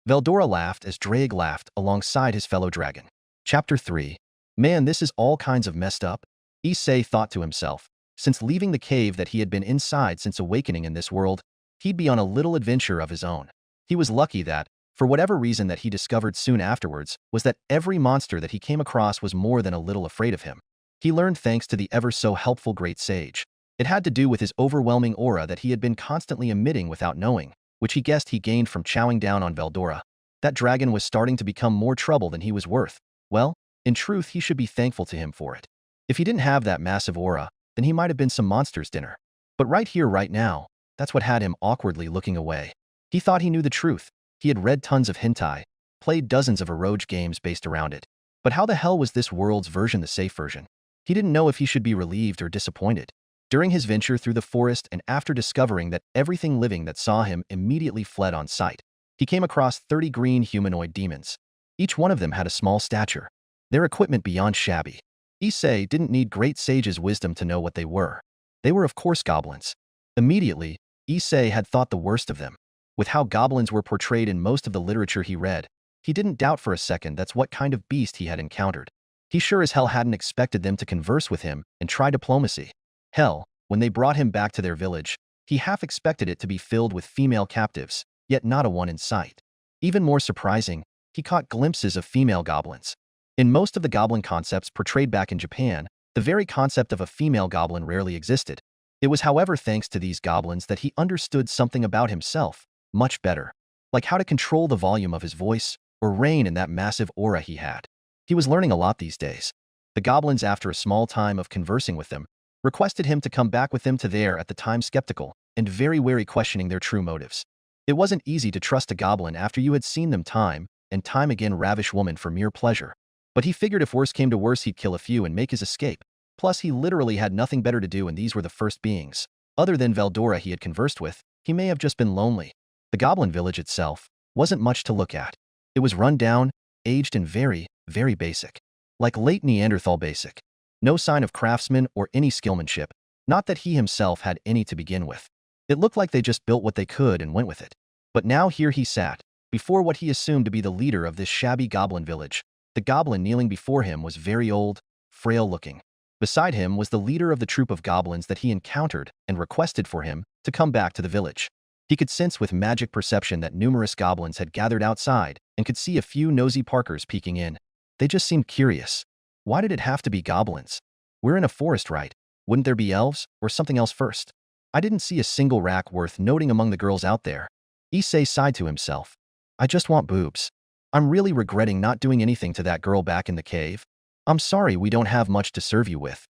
Veldora laughed as Draig laughed alongside his fellow dragon. Chapter 3. Man, this is all kinds of messed up. Issei thought to himself. Since leaving the cave that he had been inside since awakening in this world, he'd be on a little adventure of his own. He was lucky that, for whatever reason that he discovered soon afterwards, was that every monster that he came across was more than a little afraid of him. He learned thanks to the ever-so-helpful great sage. It had to do with his overwhelming aura that he had been constantly emitting without knowing. which he guessed he gained from chowing down on Veldora. That dragon was starting to become more trouble than he was worth. Well, in truth, he should be thankful to him for it. If he didn't have that massive aura, then he might have been some monster's dinner. But right here, right now, that's what had him awkwardly looking away. He thought he knew the truth. He had read tons of hentai, played dozens of eroge games based around it. But how the hell was this world's version the safe version? He didn't know if he should be relieved or disappointed. During his venture through the forest and after discovering that everything living that saw him immediately fled on sight, he came across 30 green humanoid demons. Each one of them had a small stature, their equipment beyond shabby. Issei didn't need great sage's wisdom to know what they were. They were of course goblins. Immediately, Issei had thought the worst of them. With how goblins were portrayed in most of the literature he read, he didn't doubt for a second that's what kind of beast he had encountered. He sure as hell hadn't expected them to converse with him and try diplomacy. Hell, when they brought him back to their village, he half expected it to be filled with female captives, yet not a one in sight. Even more surprising, he caught glimpses of female goblins. In most of the goblin concepts portrayed back in Japan, the very concept of a female goblin rarely existed. It was, however, thanks to these goblins that he understood something about himself much better, like how to control the volume of his voice or rein in that massive aura he had. He was learning a lot these days. The goblins, after a small time of conversing with them, requested him to come back with them to their, at the time, skeptical and very wary questioning their true motives. It wasn't easy to trust a goblin after you had seen them time and time again ravish women for mere pleasure. But he figured if worse came to worse, he'd kill a few and make his escape. Plus, he literally had nothing better to do, and these were the first beings. Other than Veldora he had conversed with, he may have just been lonely. The goblin village itself wasn't much to look at. It was run down, aged, and very, very basic. Like late Neanderthal basic. No sign of craftsmen or any skillmanship, not that he himself had any to begin with. It looked like they just built what they could and went with it. But now here he sat, before what he assumed to be the leader of this shabby goblin village. The goblin kneeling before him was very old, frail-looking. Beside him was the leader of the troop of goblins that he encountered and requested for him to come back to the village. He could sense with magic perception that numerous goblins had gathered outside and could see a few nosy parkers peeking in. They just seemed curious. Why did it have to be goblins? We're in a forest, right? Wouldn't there be elves or something else first? I didn't see a single rack worth noting among the girls out there. Issei sighed to himself. I just want boobs. I'm really regretting not doing anything to that girl back in the cave. I'm sorry we don't have much to serve you with.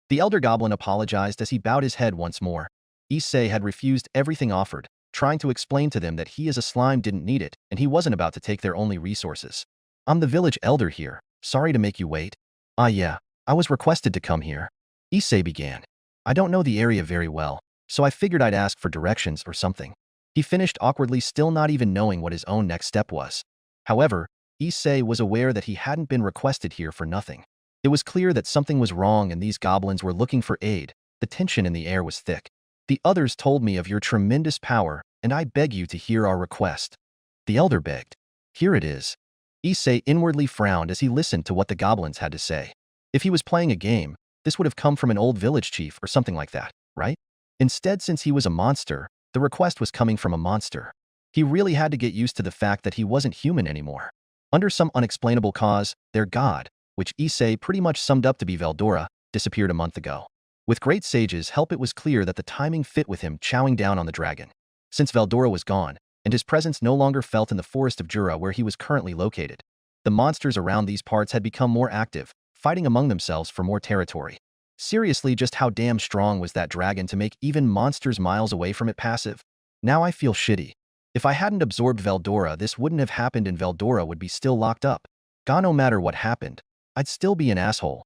The elder goblin apologized as he bowed his head once more. Issei had refused everything offered, trying to explain to them that he as a slime didn't need it and he wasn't about to take their only resources. I'm the village elder here. Sorry to make you wait. Ah yeah, I was requested to come here. Issei began. I don't know the area very well, so I figured I'd ask for directions or something. He finished awkwardly, still not even knowing what his own next step was. However, Issei was aware that he hadn't been requested here for nothing. It was clear that something was wrong and these goblins were looking for aid. The tension in the air was thick. The others told me of your tremendous power, and I beg you to hear our request. The elder begged. Here it is. Issei inwardly frowned as he listened to what the goblins had to say. If he was playing a game, this would have come from an old village chief or something like that, right? Instead, since he was a monster, the request was coming from a monster. He really had to get used to the fact that he wasn't human anymore. Under some unexplainable cause, their god, which Issei pretty much summed up to be Veldora, disappeared a month ago. With great sage's help, it was clear that the timing fit with him chowing down on the dragon. Since Veldora was gone, and his presence no longer felt in the forest of Jura where he was currently located, the monsters around these parts had become more active, fighting among themselves for more territory. Seriously, just how damn strong was that dragon to make even monsters miles away from it passive? Now I feel shitty. If I hadn't absorbed Veldora, this wouldn't have happened and Veldora would be still locked up. God, no matter what happened, I'd still be an asshole.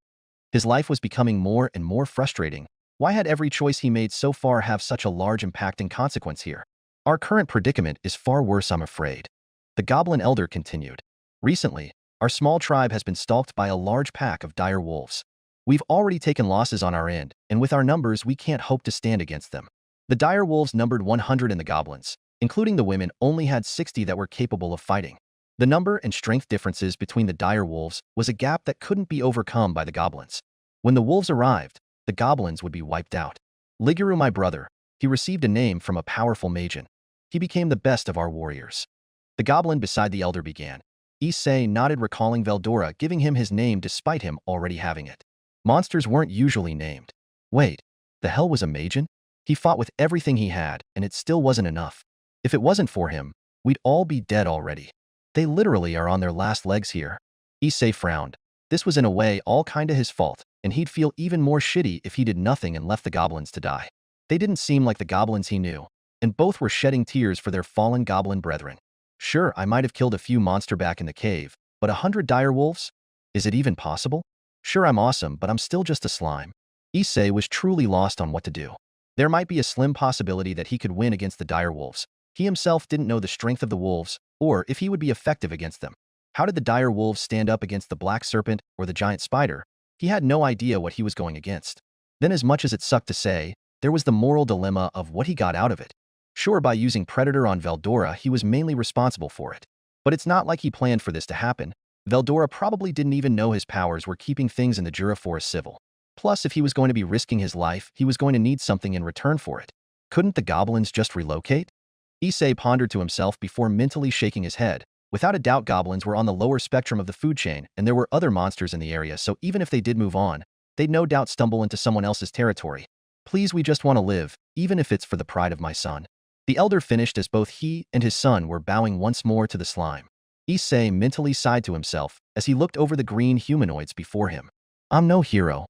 His life was becoming more and more frustrating. Why had every choice he made so far have such a large impacting consequence here? Our current predicament is far worse, I'm afraid. The goblin elder continued. Recently, our small tribe has been stalked by a large pack of dire wolves. We've already taken losses on our end, and with our numbers we can't hope to stand against them. The dire wolves numbered 100 and the goblins, including the women, only had 60 that were capable of fighting. The number and strength differences between the dire wolves was a gap that couldn't be overcome by the goblins. When the wolves arrived, the goblins would be wiped out. Liguru, my brother, he received a name from a powerful magen. He became the best of our warriors. The goblin beside the elder began. Issei nodded, recalling Veldora giving him his name despite him already having it. Monsters weren't usually named. Wait, the hell was a magen? He fought with everything he had, and it still wasn't enough. If it wasn't for him, we'd all be dead already. They literally are on their last legs here. Issei frowned. This was in a way all kinda his fault, and he'd feel even more shitty if he did nothing and left the goblins to die. They didn't seem like the goblins he knew, and both were shedding tears for their fallen goblin brethren. Sure, I might have killed a few monster back in the cave, but 100 dire wolves? Is it even possible? Sure, I'm awesome, but I'm still just a slime. Issei was truly lost on what to do. There might be a slim possibility that he could win against the dire wolves. He himself didn't know the strength of the wolves, or if he would be effective against them. How did the dire wolves stand up against the black serpent or the giant spider? He had no idea what he was going against. Then, as much as it sucked to say, there was the moral dilemma of what he got out of it. Sure, by using Predator on Veldora, he was mainly responsible for it. But it's not like he planned for this to happen. Veldora probably didn't even know his powers were keeping things in the Jura Forest civil. Plus, if he was going to be risking his life, he was going to need something in return for it. Couldn't the goblins just relocate? Issei pondered to himself before mentally shaking his head. Without a doubt, goblins were on the lower spectrum of the food chain, and there were other monsters in the area, so even if they did move on, they'd no doubt stumble into someone else's territory. Please, we just want to live, even if it's for the pride of my son. The elder finished as both he and his son were bowing once more to the slime. Issei mentally sighed to himself as he looked over the green humanoids before him. I'm no hero.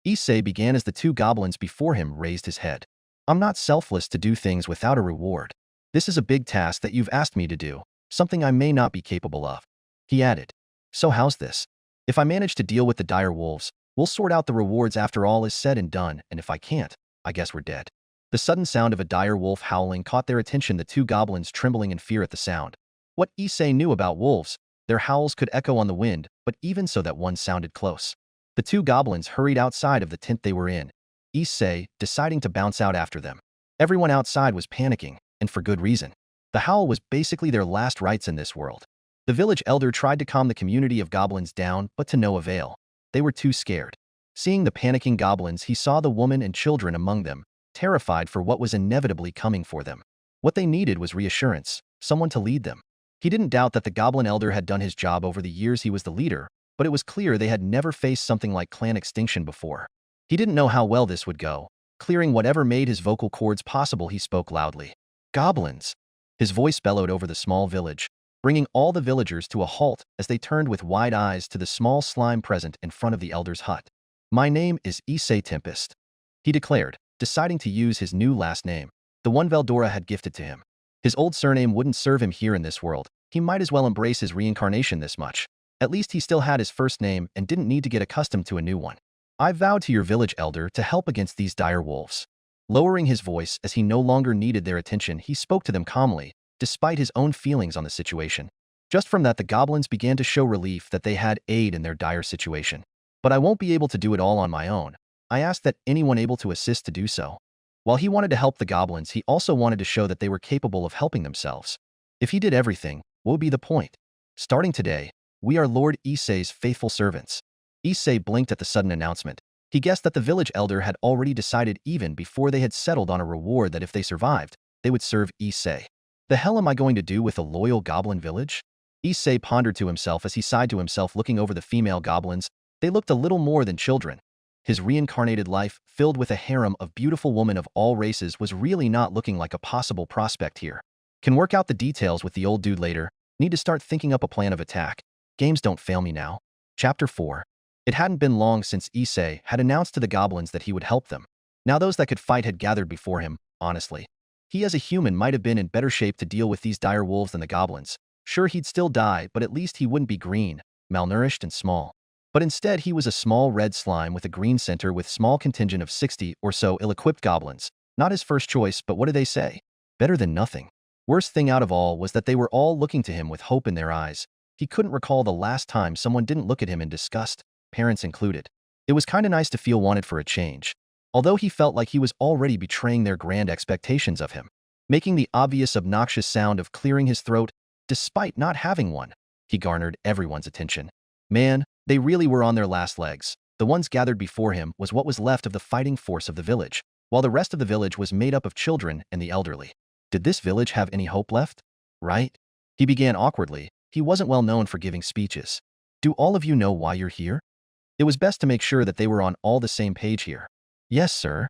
Issei began as the two goblins before him raised his head. I'm not selfless to do things without a reward. This is a big task that you've asked me to do, something I may not be capable of. He added, so how's this? If I manage to deal with the dire wolves, we'll sort out the rewards after all is said and done, and if I can't, I guess we're dead. The sudden sound of a dire wolf howling caught their attention, the two goblins trembling in fear at the sound. What Issei knew about wolves, their howls could echo on the wind, but even so that one sounded close. The two goblins hurried outside of the tent they were in, Issei deciding to bounce out after them. Everyone outside was panicking, and for good reason. The howl was basically their last rites in this world. The village elder tried to calm the community of goblins down, but to no avail. They were too scared. Seeing the panicking goblins, he saw the woman and children among them, terrified for what was inevitably coming for them. What they needed was reassurance, someone to lead them. He didn't doubt that the goblin elder had done his job over the years he was the leader, but it was clear they had never faced something like clan extinction before. He didn't know how well this would go. Clearing whatever made his vocal cords possible, he spoke loudly. Goblins! His voice bellowed over the small village, bringing all the villagers to a halt as they turned with wide eyes to the small slime present in front of the elder's hut. My name is Issei Tempest, he declared, deciding to use his new last name, the one Veldora had gifted to him. His old surname wouldn't serve him here in this world. He might as well embrace his reincarnation this much. At least he still had his first name and didn't need to get accustomed to a new one. I vowed to your village elder to help against these dire wolves. Lowering his voice as he no longer needed their attention, he spoke to them calmly, despite his own feelings on the situation. Just from that, the goblins began to show relief that they had aid in their dire situation. But I won't be able to do it all on my own. I asked that anyone able to assist to do so. While he wanted to help the goblins, he also wanted to show that they were capable of helping themselves. If he did everything, what would be the point? Starting today, we are Lord Issei's faithful servants. Issei blinked at the sudden announcement. He guessed that the village elder had already decided even before they had settled on a reward that if they survived, they would serve Issei. The hell am I going to do with a loyal goblin village? Issei pondered to himself as he sighed to himself, looking over the female goblins. They looked a little more than children. His reincarnated life, filled with a harem of beautiful women of all races, was really not looking like a possible prospect here. Can work out the details with the old dude later. Need to start thinking up a plan of attack. Games don't fail me now. Chapter 4. It hadn't been long since Issei had announced to the goblins that he would help them. Now those that could fight had gathered before him, honestly. He as a human might have been in better shape to deal with these dire wolves than the goblins. Sure, he'd still die, but at least he wouldn't be green, malnourished and small. But instead he was a small red slime with a green center with small contingent of 60 or so ill-equipped goblins. Not his first choice, but what do they say? Better than nothing. Worst thing out of all was that they were all looking to him with hope in their eyes. He couldn't recall the last time someone didn't look at him in disgust, parents included. It was kinda nice to feel wanted for a change. Although he felt like he was already betraying their grand expectations of him. Making the obvious obnoxious sound of clearing his throat, despite not having one, he garnered everyone's attention. Man, they really were on their last legs. The ones gathered before him was what was left of the fighting force of the village, while the rest of the village was made up of children and the elderly. Did this village have any hope left? Right? He began awkwardly. He wasn't well known for giving speeches. Do all of you know why you're here? It was best to make sure that they were on all the same page here. Yes, sir.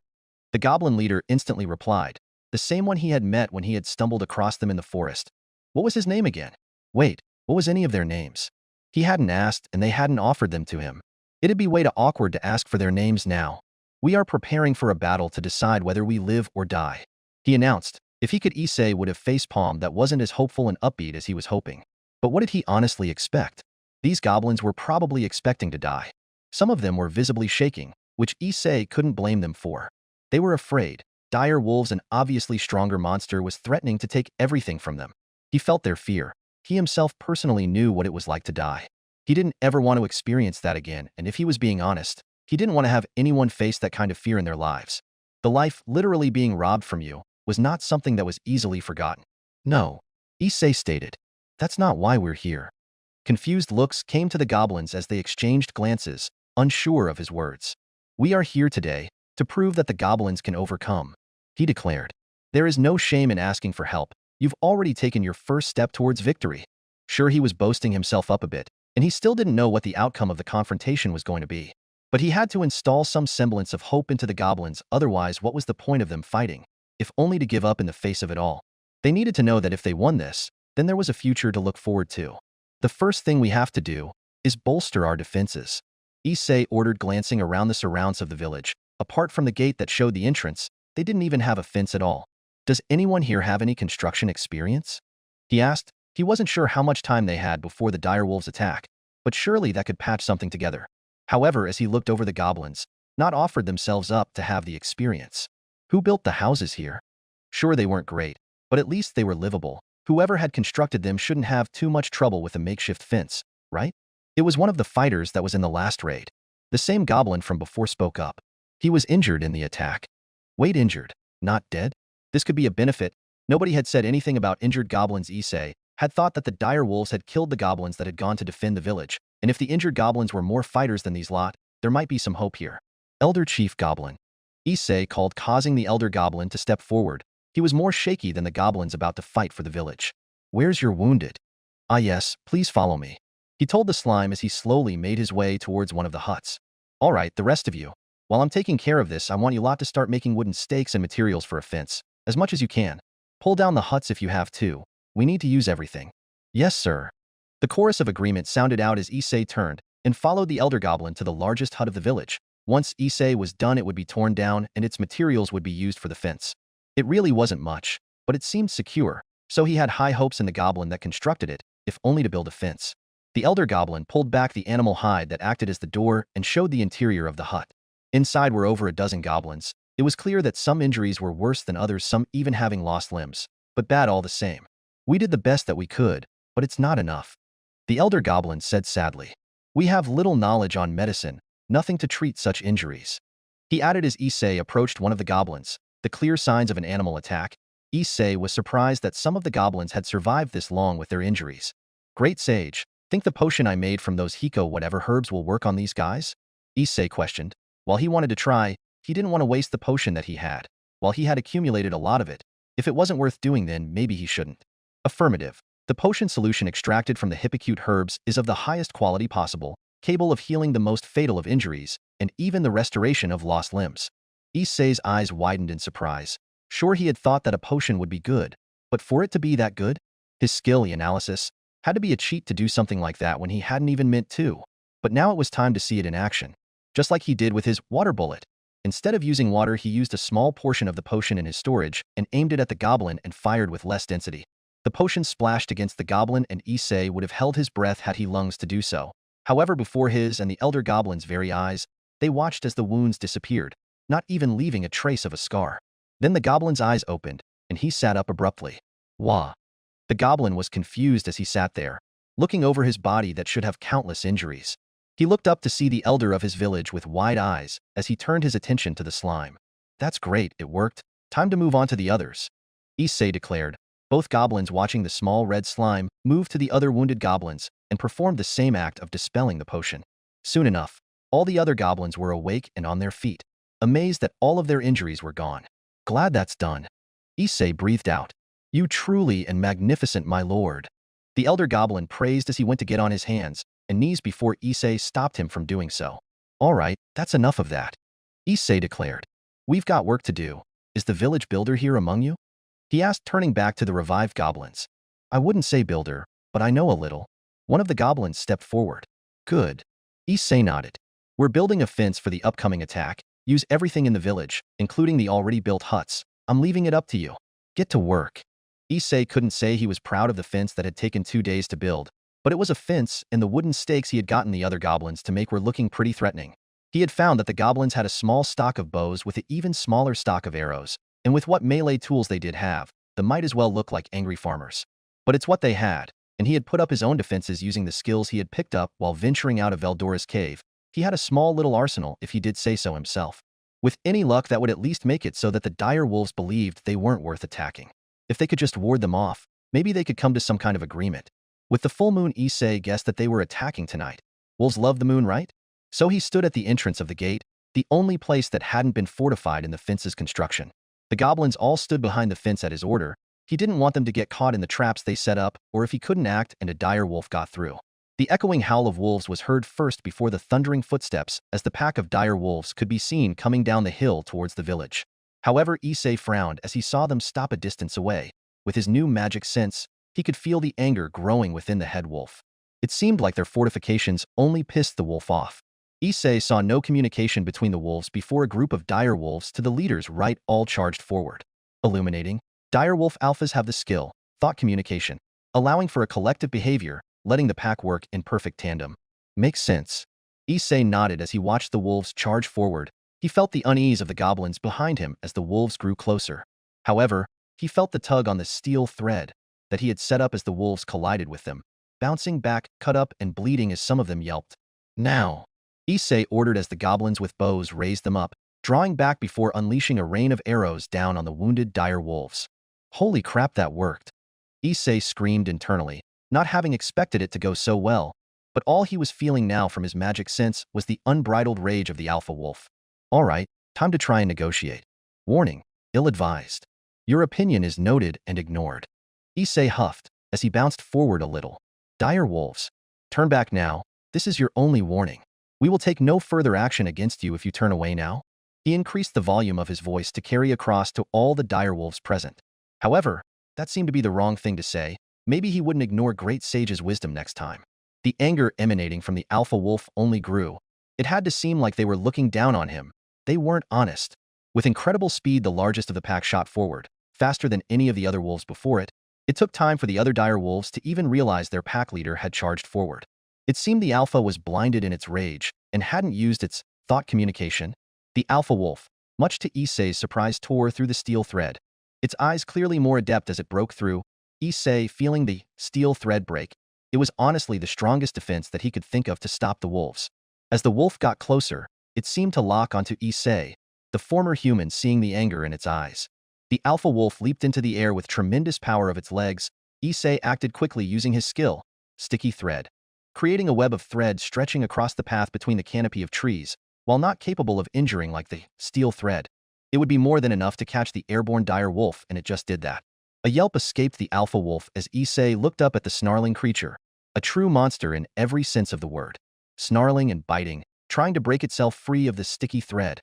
The goblin leader instantly replied. the same one he had met when he had stumbled across them in the forest. What was his name again? Wait, what was any of their names? He hadn't asked, and they hadn't offered them to him. It'd be way too awkward to ask for their names now. We are preparing for a battle to decide whether we live or die, he announced. If he could, Issei would have facepalmed. That wasn't as hopeful and upbeat as he was hoping. But what did he honestly expect? These goblins were probably expecting to die. Some of them were visibly shaking, which Issei couldn't blame them for. They were afraid. Dire wolves, an obviously stronger monster, was threatening to take everything from them. He felt their fear. He himself personally knew what it was like to die. He didn't ever want to experience that again, and if he was being honest, he didn't want to have anyone face that kind of fear in their lives. The life literally being robbed from you was not something that was easily forgotten. No, Issei stated. That's not why we're here. Confused looks came to the goblins as they exchanged glances, unsure of his words. We are here today to prove that the goblins can overcome, he declared. There is no shame in asking for help. You've already taken your first step towards victory. Sure, he was boasting himself up a bit, and he still didn't know what the outcome of the confrontation was going to be. But he had to install some semblance of hope into the goblins, otherwise what was the point of them fighting, if only to give up in the face of it all? They needed to know that if they won this, then there was a future to look forward to. The first thing we have to do is bolster our defenses, Issei ordered, glancing around the surrounds of the village. Apart from the gate that showed the entrance, they didn't even have a fence at all. Does anyone here have any construction experience? He asked. He wasn't sure how much time they had before the direwolves' attack, but surely that could patch something together. However, as he looked over, the goblins not offered themselves up to have the experience. Who built the houses here? Sure, they weren't great, but at least they were livable. Whoever had constructed them shouldn't have too much trouble with a makeshift fence, right? It was one of the fighters that was in the last raid. The same goblin from before spoke up. He was injured in the attack. Wait, injured, not dead? This could be a benefit. Nobody had said anything about injured goblins. Issei had thought that the dire wolves had killed the goblins that had gone to defend the village, and if the injured goblins were more fighters than these lot, there might be some hope here. Elder Chief Goblin, Issei called, causing the elder goblin to step forward. He was more shaky than the goblins about to fight for the village. Where's your wounded? Ah yes, please follow me, he told the slime as he slowly made his way towards one of the huts. All right, the rest of you. While I'm taking care of this, I want you lot to start making wooden stakes and materials for a fence, as much as you can. Pull down the huts if you have to. We need to use everything. Yes, sir. The chorus of agreement sounded out as Issei turned and followed the elder goblin to the largest hut of the village. Once Issei was done, it would be torn down and its materials would be used for the fence. It really wasn't much, but it seemed secure, so he had high hopes in the goblin that constructed it, if only to build a fence. The elder goblin pulled back the animal hide that acted as the door and showed the interior of the hut. Inside were over a dozen goblins. It was clear that some injuries were worse than others, some even having lost limbs, but bad all the same. We did the best that we could, but it's not enough, the elder goblin said sadly. We have little knowledge on medicine, nothing to treat such injuries, he added as Issei approached one of the goblins. The clear signs of an animal attack. Issei was surprised that some of the goblins had survived this long with their injuries. Great sage, think the potion I made from those hiko whatever herbs will work on these guys? Issei questioned. While he wanted to try, he didn't want to waste the potion that he had. While he had accumulated a lot of it, if it wasn't worth doing, then maybe he shouldn't. Affirmative. The potion solution extracted from the hypocute herbs is of the highest quality possible, capable of healing the most fatal of injuries, and even the restoration of lost limbs. Issei's eyes widened in surprise. Sure, he had thought that a potion would be good, but for it to be that good? His skill analysis had to be a cheat to do something like that when he hadn't even meant to. But now it was time to see it in action. Just like he did with his water bullet. Instead of using water, he used a small portion of the potion in his storage and aimed it at the goblin and fired with less density. The potion splashed against the goblin and Issei would have held his breath had he lungs to do so. However, before his and the elder goblin's very eyes, they watched as the wounds disappeared, not even leaving a trace of a scar. Then the goblin's eyes opened, and he sat up abruptly. Wah! The goblin was confused as he sat there, looking over his body that should have countless injuries. He looked up to see the elder of his village with wide eyes as he turned his attention to the slime. That's great, it worked. Time to move on to the others, Issei declared. Both goblins, watching the small red slime, moved to the other wounded goblins and performed the same act of dispelling the potion. Soon enough, all the other goblins were awake and on their feet, amazed that all of their injuries were gone. Glad that's done, Issei breathed out. You truly and magnificent, my lord, the elder goblin praised as he went to get on his hands and knees before Issei stopped him from doing so. All right, that's enough of that, Issei declared. We've got work to do. Is the village builder here among you? He asked, turning back to the revived goblins. I wouldn't say builder, but I know a little. One of the goblins stepped forward. Good. Issei nodded. We're building a fence for the upcoming attack. Use everything in the village, including the already built huts. I'm leaving it up to you. Get to work. Issei couldn't say he was proud of the fence that had taken 2 days to build, but it was a fence, and the wooden stakes he had gotten the other goblins to make were looking pretty threatening. He had found that the goblins had a small stock of bows with an even smaller stock of arrows, and with what melee tools they did have, they might as well look like angry farmers. But it's what they had, and he had put up his own defenses using the skills he had picked up while venturing out of Veldora's cave. He had a small little arsenal, if he did say so himself. With any luck, that would at least make it so that the dire wolves believed they weren't worth attacking. If they could just ward them off, maybe they could come to some kind of agreement. With the full moon, Issei guessed that they were attacking tonight. Wolves love the moon, right? So he stood at the entrance of the gate, the only place that hadn't been fortified in the fence's construction. The goblins all stood behind the fence at his order. He didn't want them to get caught in the traps they set up, or if he couldn't act and a dire wolf got through. The echoing howl of wolves was heard first before the thundering footsteps, as the pack of dire wolves could be seen coming down the hill towards the village. However, Issei frowned as he saw them stop a distance away. With his new magic sense, he could feel the anger growing within the head wolf. It seemed like their fortifications only pissed the wolf off. Issei saw no communication between the wolves before a group of dire wolves to the leader's right all charged forward. Illuminating, dire wolf alphas have the skill, thought communication, allowing for a collective behavior, letting the pack work in perfect tandem. Makes sense. Issei nodded as he watched the wolves charge forward. He felt the unease of the goblins behind him as the wolves grew closer. However, he felt the tug on the steel thread that he had set up as the wolves collided with them, bouncing back, cut up and bleeding as some of them yelped. Now, Issei ordered as the goblins with bows raised them up, drawing back before unleashing a rain of arrows down on the wounded dire wolves. Holy crap, that worked! Issei screamed internally, not having expected it to go so well, but all he was feeling now from his magic sense was the unbridled rage of the alpha wolf. All right, time to try and negotiate. Warning, ill-advised. Your opinion is noted and ignored. Issei huffed as he bounced forward a little. Dire wolves, turn back now. This is your only warning. We will take no further action against you if you turn away now. He increased the volume of his voice to carry across to all the dire wolves present. However, that seemed to be the wrong thing to say. Maybe he wouldn't ignore Great Sage's wisdom next time. The anger emanating from the alpha wolf only grew. It had to seem like they were looking down on him. They weren't honest. With incredible speed, the largest of the pack shot forward, faster than any of the other wolves before it. It took time for the other dire wolves to even realize their pack leader had charged forward. It seemed the alpha was blinded in its rage and hadn't used its thought communication. The alpha wolf, much to Issei's surprise, tore through the steel thread. Its eyes clearly more adept as it broke through. Issei feeling the steel thread break. It was honestly the strongest defense that he could think of to stop the wolves. As the wolf got closer, it seemed to lock onto Issei, the former human, seeing the anger in its eyes. The alpha wolf leaped into the air with tremendous power of its legs. Issei acted quickly using his skill, sticky thread, creating a web of thread stretching across the path between the canopy of trees. While not capable of injuring like the steel thread, it would be more than enough to catch the airborne dire wolf, and it just did that. A yelp escaped the alpha wolf as Issei looked up at the snarling creature, a true monster in every sense of the word, snarling and biting, trying to break itself free of the sticky thread.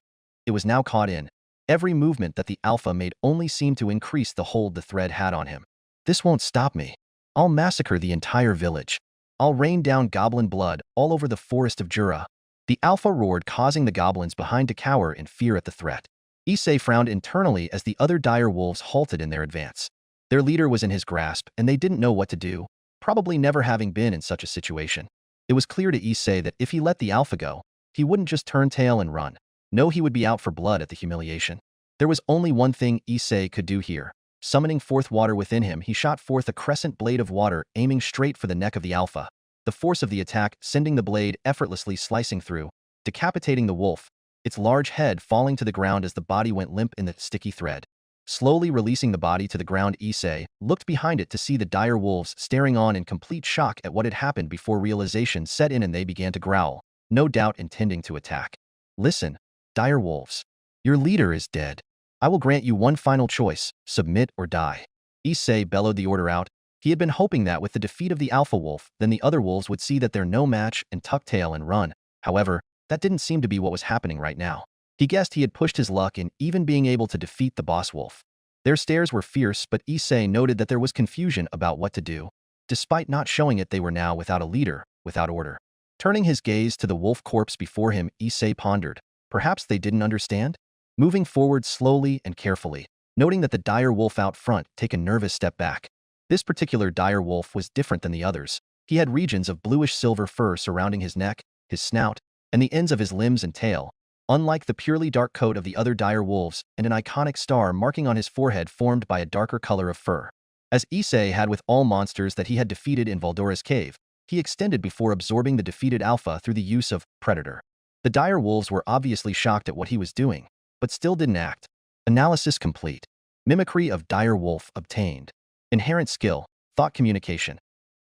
It was now caught in. Every movement that the alpha made only seemed to increase the hold the thread had on him. This won't stop me. I'll massacre the entire village. I'll rain down goblin blood all over the forest of Jura. The alpha roared, causing the goblins behind to cower in fear at the threat. Issei frowned internally as the other dire wolves halted in their advance. Their leader was in his grasp, and they didn't know what to do, probably never having been in such a situation. It was clear to Issei that if he let the alpha go, he wouldn't just turn tail and run. No, he would be out for blood at the humiliation. There was only one thing Issei could do here. Summoning forth water within him, he shot forth a crescent blade of water, aiming straight for the neck of the alpha. The force of the attack sending the blade effortlessly slicing through, decapitating the wolf, its large head falling to the ground as the body went limp in the sticky thread. Slowly releasing the body to the ground, Issei looked behind it to see the dire wolves staring on in complete shock at what had happened before realization set in and they began to growl, no doubt intending to attack. Listen, dire wolves. Your leader is dead. I will grant you one final choice, submit or die. Issei bellowed the order out. He had been hoping that with the defeat of the alpha wolf, then the other wolves would see that they're no match and tuck tail and run. However, that didn't seem to be what was happening right now. He guessed he had pushed his luck in even being able to defeat the boss wolf. Their stares were fierce, but Issei noted that there was confusion about what to do. Despite not showing it, they were now without a leader, without order. Turning his gaze to the wolf corpse before him, Issei pondered. Perhaps they didn't understand? Moving forward slowly and carefully, noting that the dire wolf out front take a nervous step back. This particular dire wolf was different than the others. He had regions of bluish-silver fur surrounding his neck, his snout, and the ends of his limbs and tail, unlike the purely dark coat of the other dire wolves, and an iconic star marking on his forehead formed by a darker color of fur. As Issei had with all monsters that he had defeated in Valdora's cave, he extended before absorbing the defeated alpha through the use of Predator. The dire wolves were obviously shocked at what he was doing, but still didn't act. Analysis complete. Mimicry of dire wolf obtained. Inherent skill, thought communication.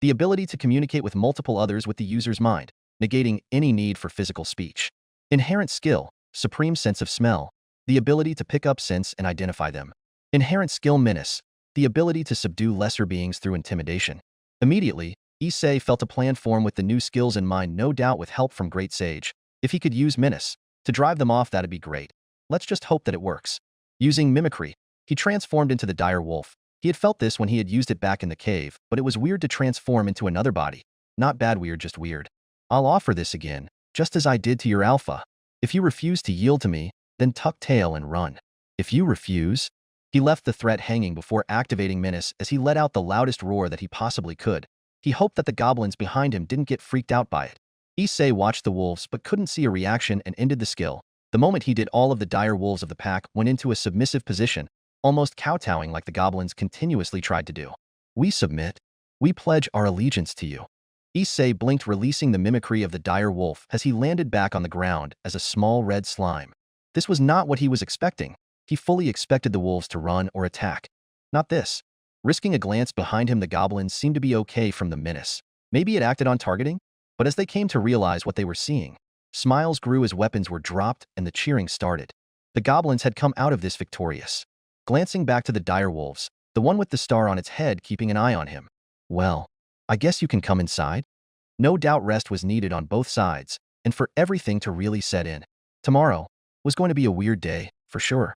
The ability to communicate with multiple others with the user's mind, negating any need for physical speech. Inherent skill, supreme sense of smell. The ability to pick up scents and identify them. Inherent skill menace. The ability to subdue lesser beings through intimidation. Immediately, Issei felt a plan form with the new skills in mind, no doubt with help from Great Sage. If he could use menace to drive them off, that'd be great. Let's just hope that it works. Using mimicry, he transformed into the dire wolf. He had felt this when he had used it back in the cave, but it was weird to transform into another body. Not bad weird, just weird. I'll offer this again, just as I did to your alpha. If you refuse to yield to me, then tuck tail and run. If you refuse... He left the threat hanging before activating menace as he let out the loudest roar that he possibly could. He hoped that the goblins behind him didn't get freaked out by it. Issei watched the wolves but couldn't see a reaction and ended the skill. The moment he did, all of the dire wolves of the pack went into a submissive position, almost kowtowing like the goblins continuously tried to do. We submit. We pledge our allegiance to you. Issei blinked, releasing the mimicry of the dire wolf as he landed back on the ground as a small red slime. This was not what he was expecting. He fully expected the wolves to run or attack. Not this. Risking a glance behind him, the goblins seemed to be okay from the menace. Maybe it acted on targeting? But as they came to realize what they were seeing, smiles grew as weapons were dropped and the cheering started. The goblins had come out of this victorious. Glancing back to the dire wolves, the one with the star on its head keeping an eye on him. Well, I guess you can come inside? No doubt rest was needed on both sides, and for everything to really set in. Tomorrow was going to be a weird day, for sure.